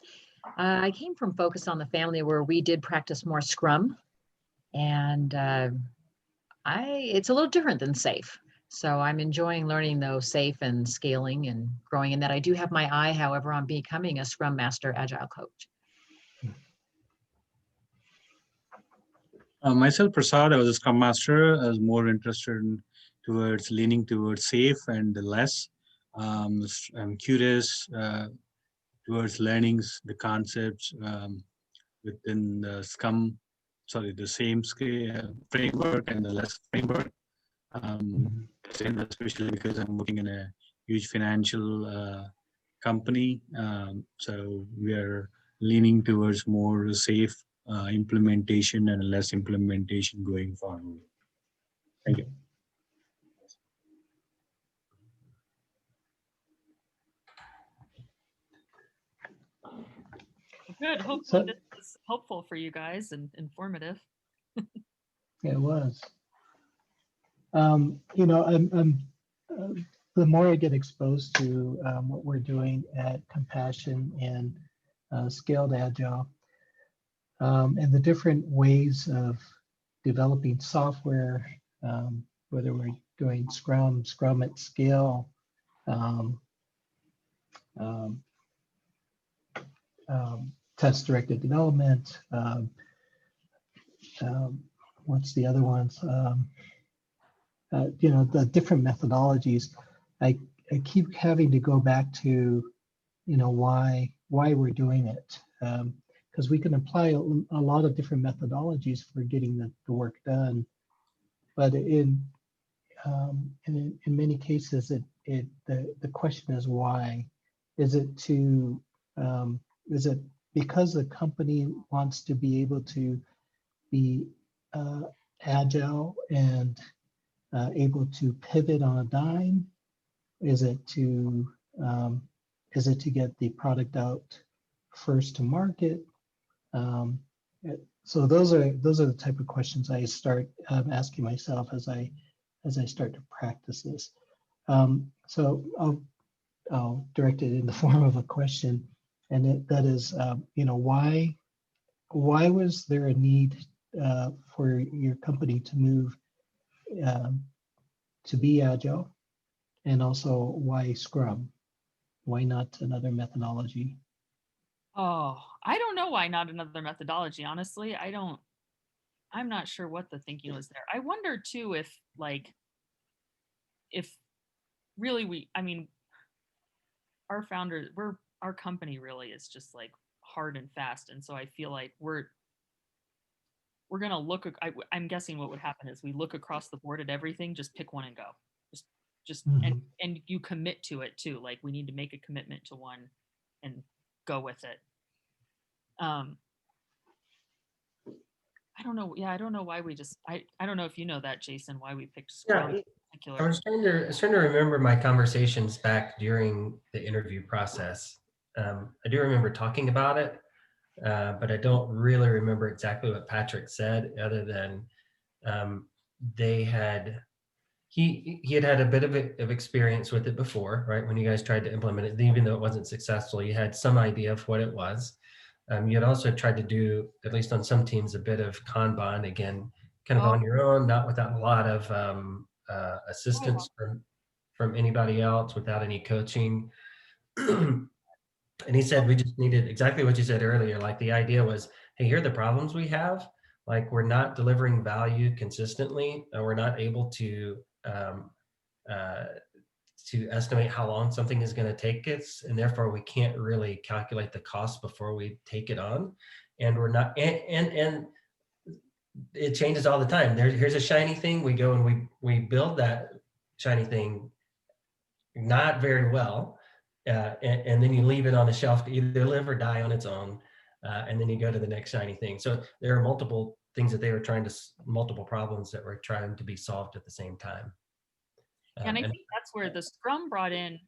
I came from Focus on the Family, where we did practice more Scrum. And it's a little different than safe. So I'm enjoying learning though, safe and scaling and growing, and that I do have my eye, however, on becoming a Scrum Master Agile coach. Myself, Prasad, I was a Scrum Master. I was more interested towards leaning towards safe and less. I'm curious towards learning the concepts within the the same scale, framework and the less framework. Especially because I'm working in a huge financial company. So we are leaning towards more safe implementation and less implementation going forward. Thank you. Good. Hopefully this is helpful for you guys and informative. It was. You know, the more I get exposed to what we're doing at Compassion and Scaled Agile, and the different ways of developing software, whether we're doing Scrum at scale, test-directed development, what's the other ones? You know, the different methodologies, I keep having to go back to, you know, why we're doing it. Because we can apply a lot of different methodologies for getting the work done. But in many cases, the question is why? Is it because the company wants to be able to be agile and able to pivot on a dime? Is it to get the product out first to market? So those are the type of questions I start asking myself as I start to practice this. So I'll direct it in the form of a question, and that is, you know, why was there a need for your company to move to be agile, and also why Scrum? Why not another methodology? Oh, I don't know why not another methodology. Honestly, I'm not sure what the thinking was there. I wonder too if really I mean, our founder, our company really is just like hard and fast. And so I feel like we're going to look, I'm guessing what would happen is we look across the board at everything, just pick one and go. Just and you commit to it too. Like we need to make a commitment to one and go with it. I don't know. Yeah, I don't know why we just, I don't know if you know that, Jason, why we picked Scrum in particular. I was trying to remember my conversations back during the interview process. I do remember talking about it, but I don't really remember exactly what Patrick said, other than he had a bit of experience with it before, right? When you guys tried to implement it, even though it wasn't successful, you had some idea of what it was. You had also tried to do, at least on some teams, a bit of Kanban, again, kind of on your own, not without a lot of assistance from anybody else, without any coaching. And he said, we just needed exactly what you said earlier. Like the idea was, hey, here are the problems we have. Like we're not delivering value consistently. We're not able to estimate how long something is going to take us, and therefore we can't really calculate the cost before we take it on. And we're not, and it changes all the time. Here's a shiny thing. We go and we build that shiny thing not very well, and then you leave it on the shelf to either live or die on its own, and then you go to the next shiny thing. So there are multiple things that they were multiple problems that were trying to be solved at the same time. And I think that's where the Scrum brought in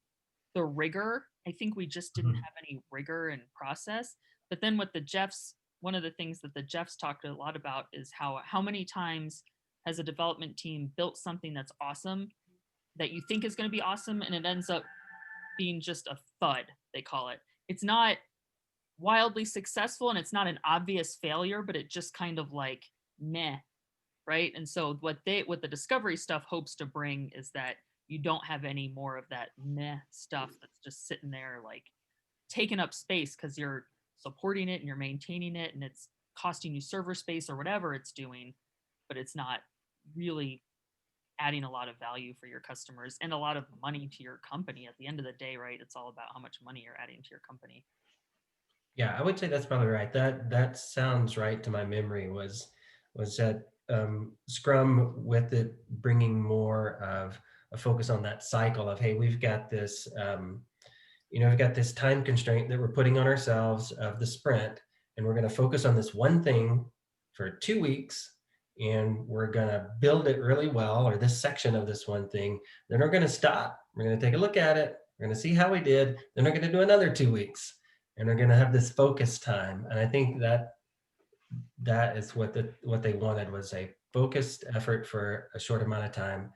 the rigor. I think we just didn't have any rigor and process. But then with the Jeffs, one of the things that the Jeffs talked a lot about is how many times has a development team built something that's awesome, that you think is going to be awesome, and it ends up being just a thud, they call it. It's not wildly successful and it's not an obvious failure, but it just kind of like meh. right? And so what the discovery stuff hopes to bring is that you don't have any more of that meh stuff that's just sitting there like taking up space because you're supporting it and you're maintaining it and it's costing you server space or whatever it's doing, but it's not really adding a lot of value for your customers and a lot of money to your company at the end of the day, right? It's all about how much money you're adding to your company. Yeah, I would say that's probably right. That sounds right to my memory. Was that Scrum with it bringing more of a focus on that cycle of, hey, we've got this we've got this time constraint that we're putting on ourselves of the sprint, and we're going to focus on this one thing for 2 weeks, and we're going to build it really well, or this section of this one thing. Then we're going to stop. We're going to take a look at it. We're going to see how we did. Then we're going to do another 2 weeks, and we're going to have this focus time. And I think that is what they wanted, was a focused effort for a short amount of time.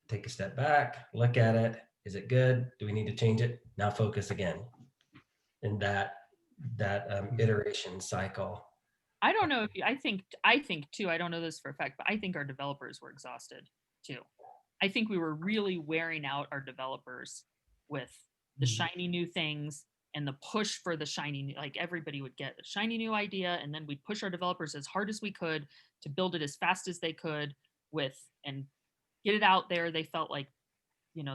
Take a step back, look at it. Is it good? Do we need to change it? Now focus again. And that iteration cycle. I don't know if I think too, I don't know this for a fact, but I think our developers were exhausted too. I think we were really wearing out our developers with the shiny new things and the push for the shiny, like everybody would get a shiny new idea, and then we'd push our developers as hard as we could to build it as fast as they could and get it out there. They felt like,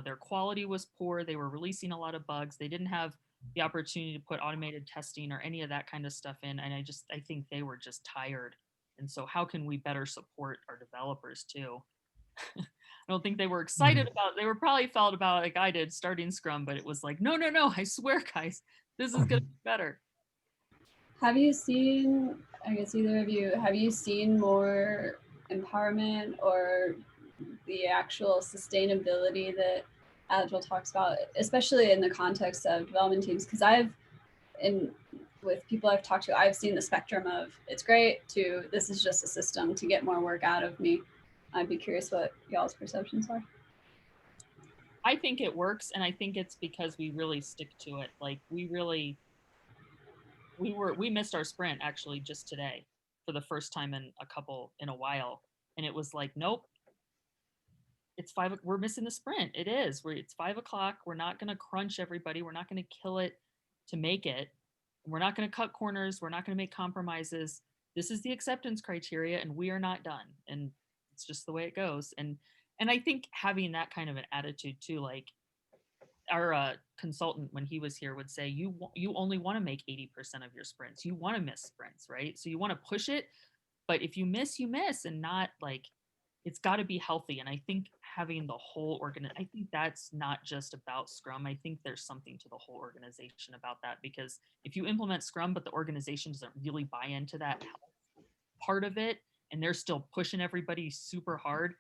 their quality was poor. They were releasing a lot of bugs. They didn't have the opportunity to put automated testing or any of that kind of stuff in. And I think they were just tired. And so how can we better support our developers too? I don't think they were excited about, they were probably felt about like I did starting Scrum, but it was like, no, I swear, guys, this is going to be better. Have you seen, I guess either of you, have you seen more empowerment or the actual sustainability that Agile talks about, especially in the context of development teams? Because with people I've talked to, I've seen the spectrum of it's great to this is just a system to get more work out of me. I'd be curious what y'all's perceptions are. I think it works, and I think it's because we really stick to it. Like we missed our sprint actually just today for the first time in a while, and it was like, nope, it's we're missing the sprint. It's 5 o'clock. We're not going to crunch everybody. We're not going to kill it to make it. We're not going to cut corners. We're not going to make compromises. This is the acceptance criteria, and we are not done. And it's just the way it goes. And I think having that kind of an attitude too, like our consultant when he was here would say, you only want to make 80% of your sprints. You want to miss sprints, right? So you want to push it, but if you miss, and not like, it's got to be healthy. And I think having the whole I think that's not just about Scrum. I think there's something to the whole organization about that, because if you implement Scrum, but the organization doesn't really buy into that part of it, and they're still pushing everybody super hard,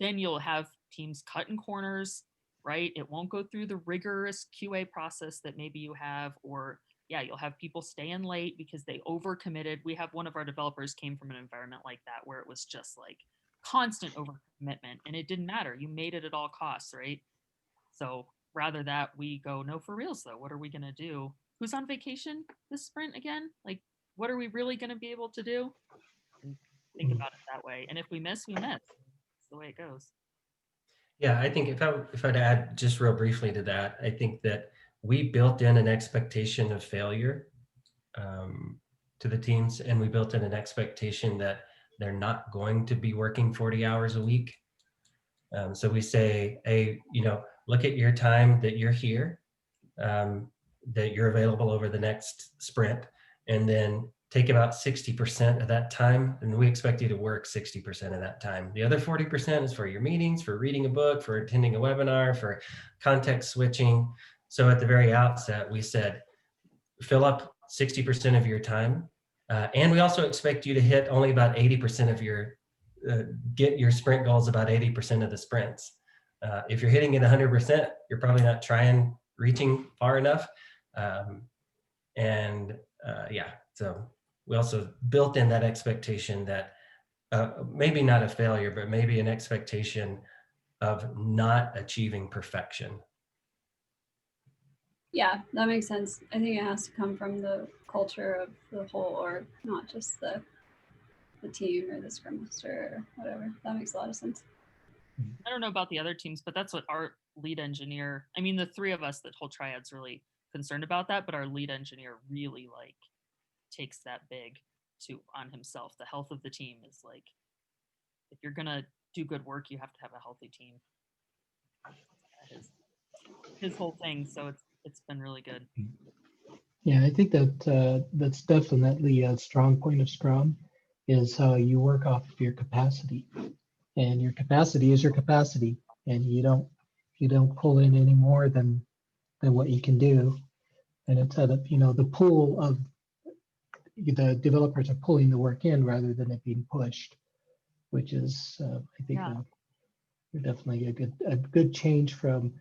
then you'll have teams cutting corners, right? It won't go through the rigorous QA process that maybe you have, or you'll have people staying late because they overcommitted. We have one of our developers came from an environment like that where it was just like constant overcommitment, and it didn't matter. You made it at all costs, right? So rather that we go, no, for reals though, what are we going to do? Who's on vacation this sprint again? Like, what are we really going to be able to do? And think about it that way. And if we miss, we miss. It's the way it goes. Yeah, I think if I'd add just real briefly to that, I think that we built in an expectation of failure to the teams, and we built in an expectation that they're not going to be working 40 hours a week. So we say, hey, look at your time that you're here, that you're available over the next sprint, and then take about 60% of that time, and we expect you to work 60% of that time. The other 40% is for your meetings, for reading a book, for attending a webinar, for context switching. So at the very outset, we said, fill up 60% of your time. And we also expect you to hit only about 80% of get your sprint goals about 80% of the sprints. If you're hitting it 100%, you're probably not reaching far enough. So we also built in that expectation that maybe not a failure, but maybe an expectation of not achieving perfection. Yeah, that makes sense. I think it has to come from the culture of the whole org, not just the the team or the scrum master or whatever. That makes a lot of sense. I don't know about the other teams, but that's what our lead engineer, I mean, the three of us, that whole triad's really concerned about that, but our lead engineer really like takes that big on himself. The health of the team is like, if you're gonna do good work, you have to have a healthy team. His whole thing. So it's been really good. Yeah, I think that that's definitely a strong point of Scrum, is how you work off of your capacity, and your capacity is your capacity, and you don't pull in any more than what you can do, and it's at a, the pool of the developers are pulling the work in rather than it being pushed, which is I think definitely a good change from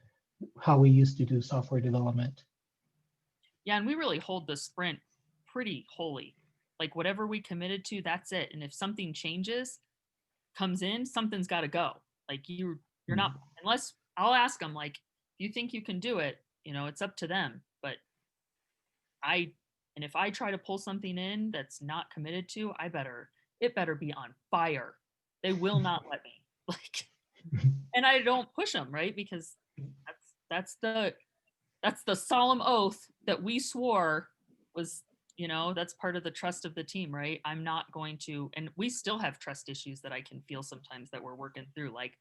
how we used to do software development. Yeah, and we really hold the sprint pretty holy. Like whatever we committed to, that's it. And if something comes in, something's got to go. Like you're not, unless I'll ask them, like, if you think you can do it, it's up to them. But if I try to pull something in that's not committed to, it better be on fire. They will not let me. Like, and I don't push them, right? Because that's the solemn oath that we swore was, that's part of the trust of the team, right? I'm not going to, and we still have trust issues that I can feel sometimes that we're working through. Like,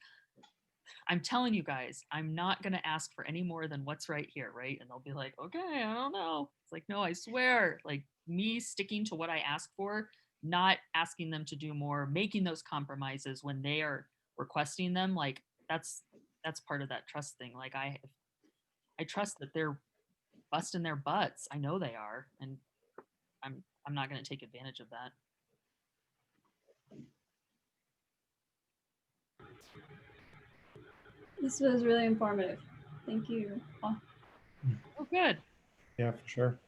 I'm telling you guys, I'm not going to ask for any more than what's right here, right? And they'll be like, okay, I don't know. It's like, no, I swear. Like, me sticking to what I asked for, not asking them to do more, making those compromises when they are requesting them, like that's part of that trust thing. Like I trust that they're busting their butts. I know they are, and I'm not going to take advantage of that. This was really informative. Thank you all. Oh, good. Yeah, for sure.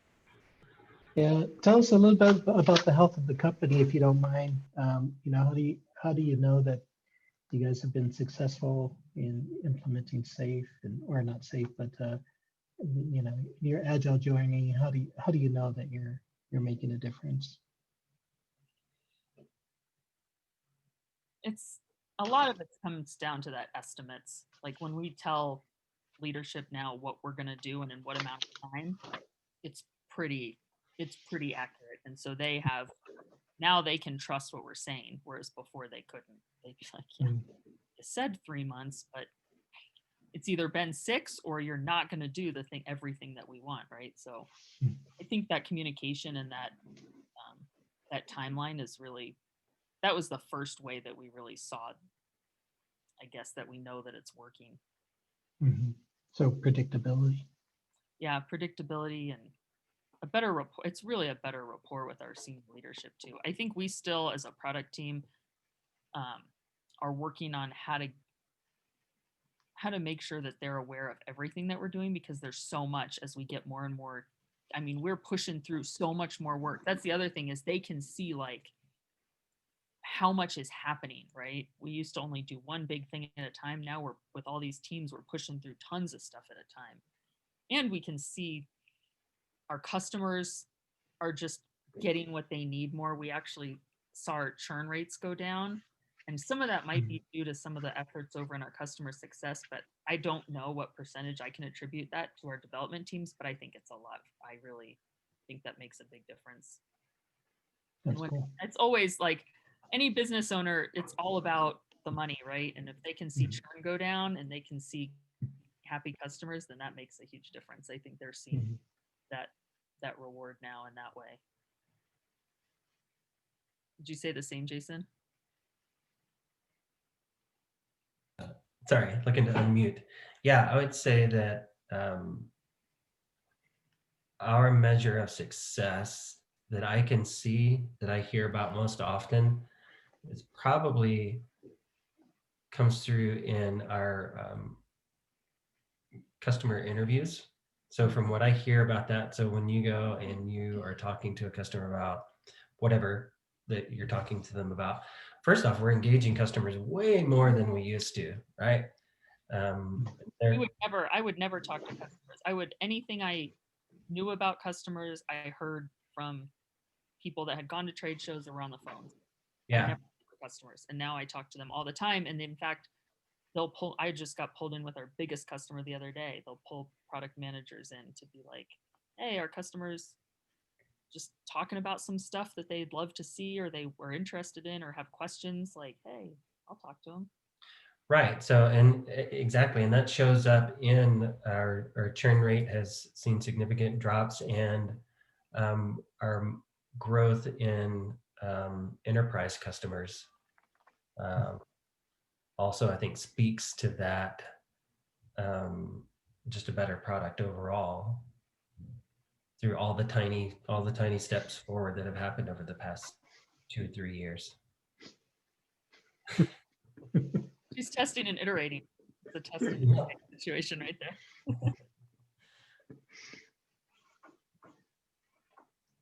Yeah, tell us a little bit about the health of the company, if you don't mind. How do you know that you guys have been successful in implementing safe, or not safe, but your agile journey? How do you know that you're making a difference? It's a lot of it comes down to that estimates. Like when we tell leadership now what we're going to do and in what amount of time, it's pretty accurate. And so now they can trust what we're saying, whereas before they couldn't. They'd be like, yeah, you said 3 months, but it's either been 6 or you're not going to do everything that we want, right? So I think that communication and that timeline is really, that was the first way that we really saw, I guess, that we know that it's working. Mm-hmm. So predictability. Yeah, predictability and a better rapport. It's really a better rapport with our senior leadership too. I think we still, as a product team, are working on how to make sure that they're aware of everything that we're doing, because there's so much as we get more and more. I mean, we're pushing through so much more work. That's the other thing, is they can see like how much is happening, right? We used to only do one big thing at a time. Now we're, with all these teams, we're pushing through tons of stuff at a time. And we can see our customers are just getting what they need more. We actually saw our churn rates go down. And some of that might be due to some of the efforts over in our customer success, but I don't know what percentage I can attribute that to our development teams, but I think it's a lot. I really think that makes a big difference. That's cool. It's always like any business owner, it's all about the money, right? And if they can see churn go down and they can see happy customers, then that makes a huge difference. I think they're seeing that reward now in that way. Did you say the same, Jason? Sorry, looking to unmute. Yeah, I would say that our measure of success that I can see, that I hear about most often, is probably comes through in our customer interviews. So from what I hear about that, so when you go and you are talking to a customer about whatever that you're talking to them about, first off, we're engaging customers way more than we used to, right? I would never talk to customers. Anything I knew about customers, I heard from people that had gone to trade shows or were on the phones. Yeah. never for customers. And now I talk to them all the time. And in fact, I just got pulled in with our biggest customer the other day. They'll pull product managers in to be like, hey, our customers just talking about some stuff that they'd love to see or they were interested in or have questions, like, hey, I'll talk to them. Right. So, and exactly, and that shows up in our churn rate has seen significant drops, and our growth in enterprise customers also, I think, speaks to that. Just a better product overall through all the tiny steps forward that have happened over the past 2-3 years. She's testing and iterating. It's a testing situation right there.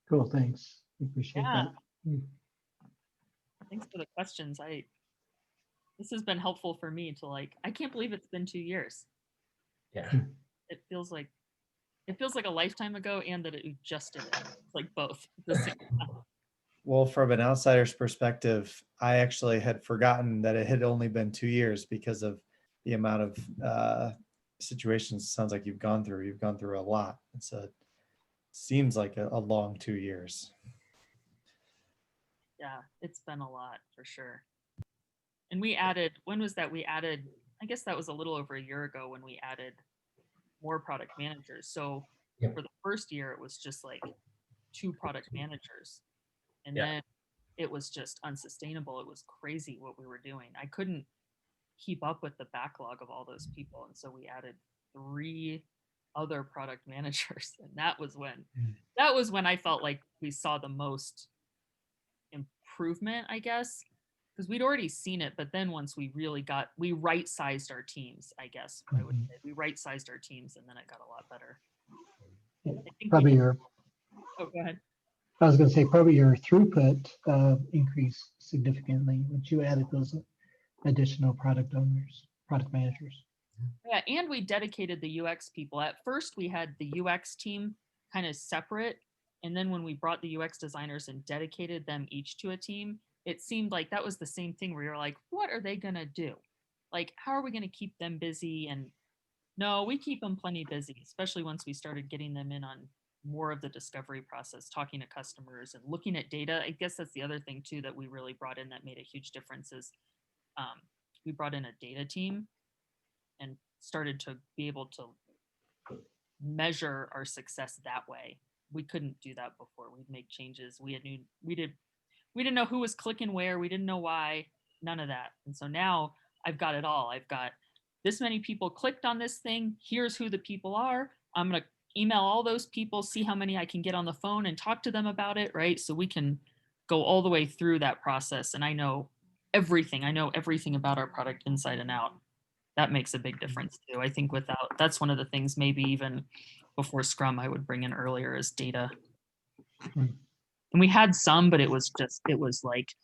Cool, thanks. We appreciate Yeah. that. Thanks for the questions. This has been helpful for me to I can't believe it's been 2 years. Yeah. It feels like a lifetime ago, and that it just did it. Like both at the same time. Well, from an outsider's perspective, I actually had forgotten that it had only been 2 years because of the amount of situations. It sounds like you've gone through. You've gone through a lot. Seems like a long 2 years. Yeah, it's been a lot for sure. And we added, when was that? I guess that was a little over a year ago when we added more product managers. So Yep. for the first year, it was just like 2 product managers. And Yeah. then it was just unsustainable. It was crazy what we were doing. I couldn't keep up with the backlog of all those people. And so we added 3 other product managers. And that was when I felt like we saw the most improvement, I guess, because we'd already seen it. But then once we right-sized our teams, I guess I would say. We right-sized our teams, and then it got a lot better. I think Probably go ahead. I was going to say, probably your throughput increased significantly once you added those additional product managers. Yeah, and we dedicated the UX people. At first, we had the UX team kind of separate. And then when we brought the UX designers and dedicated them each to a team, it seemed like that was the same thing where you're like, what are they going to do? Like, how are we going to keep them busy? And no, we keep them plenty busy, especially once we started getting them in on more of the discovery process, talking to customers and looking at data. I guess that's the other thing too that we really brought in that made a huge difference is we brought in a data team and started to be able to measure our success that way. We couldn't do that before. We'd make changes. We didn't know who was clicking where. We didn't know why. None of that. And so now I've got it all. I've got this many people clicked on this thing. Here's who the people are. I'm going to email all those people, see how many I can get on the phone and talk to them about it, right? So we can go all the way through that process. And I know everything. I know everything about our product inside and out. That makes a big difference too. I think that's one of the things maybe even before Scrum I would bring in earlier is data. And we had some, but it was like,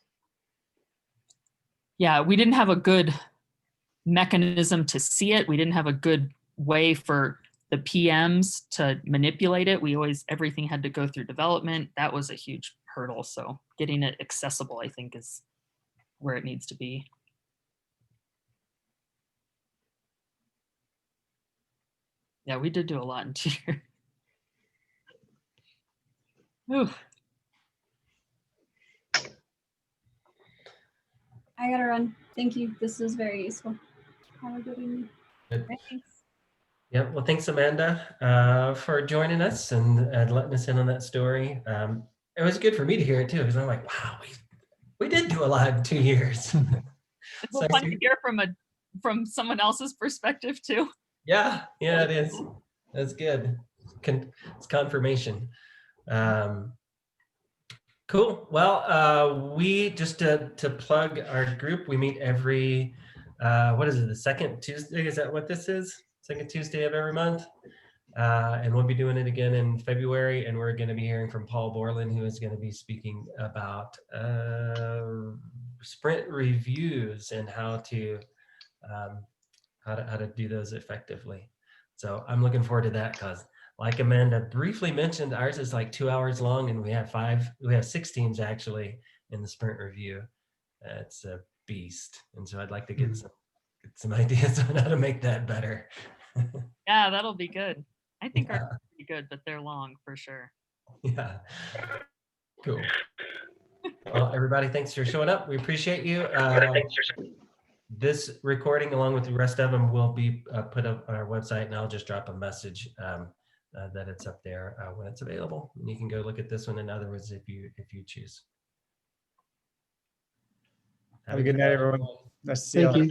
yeah, we didn't have a good mechanism to see it. We didn't have a good way for the PMs to manipulate it. Everything had to go through development. That was a huge hurdle. So getting it accessible, I think, is where it needs to be. Yeah, we did do a lot in 2 years. Ooh. I gotta run. Thank you. This is very useful. Have a good evening. Good. Thanks. Yeah, well, thanks, Amanda, for joining us and letting us in on that story. It was good for me to hear it too, because I'm like, wow, we did do a lot in 2 years. It's so fun to hear from someone else's perspective too. Yeah, it is. That's good. It's confirmation. Cool. Well, we just to plug our group, we meet every, what is it, the second Tuesday? Is that what this is? Second Tuesday of every month. And we'll be doing it again in February. And we're going to be hearing from Paul Borland, who is going to be speaking about sprint reviews and how to do those effectively. So I'm looking forward to that because, like Amanda briefly mentioned, ours is like 2 hours long, and we have 6 teams actually in the sprint review. it's a beast. And so I'd like to get some ideas on how to make that better. Yeah, that'll be good. I think Yeah. ours are pretty good, but they're long for sure. Yeah. Cool. Well, everybody, thanks for showing up. We appreciate you. This recording, along with the rest of them, will be put up on our website, and I'll just drop a message that it's up there when it's available. And you can go look at this one and others if you choose. Have a good night, everyone. Nice to see Thank you. you.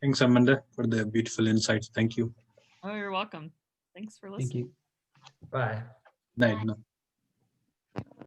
Thanks, Amanda, for the beautiful insights. Thank you. Oh, you're welcome. Thanks for listening. Thank you. Bye. Night. No.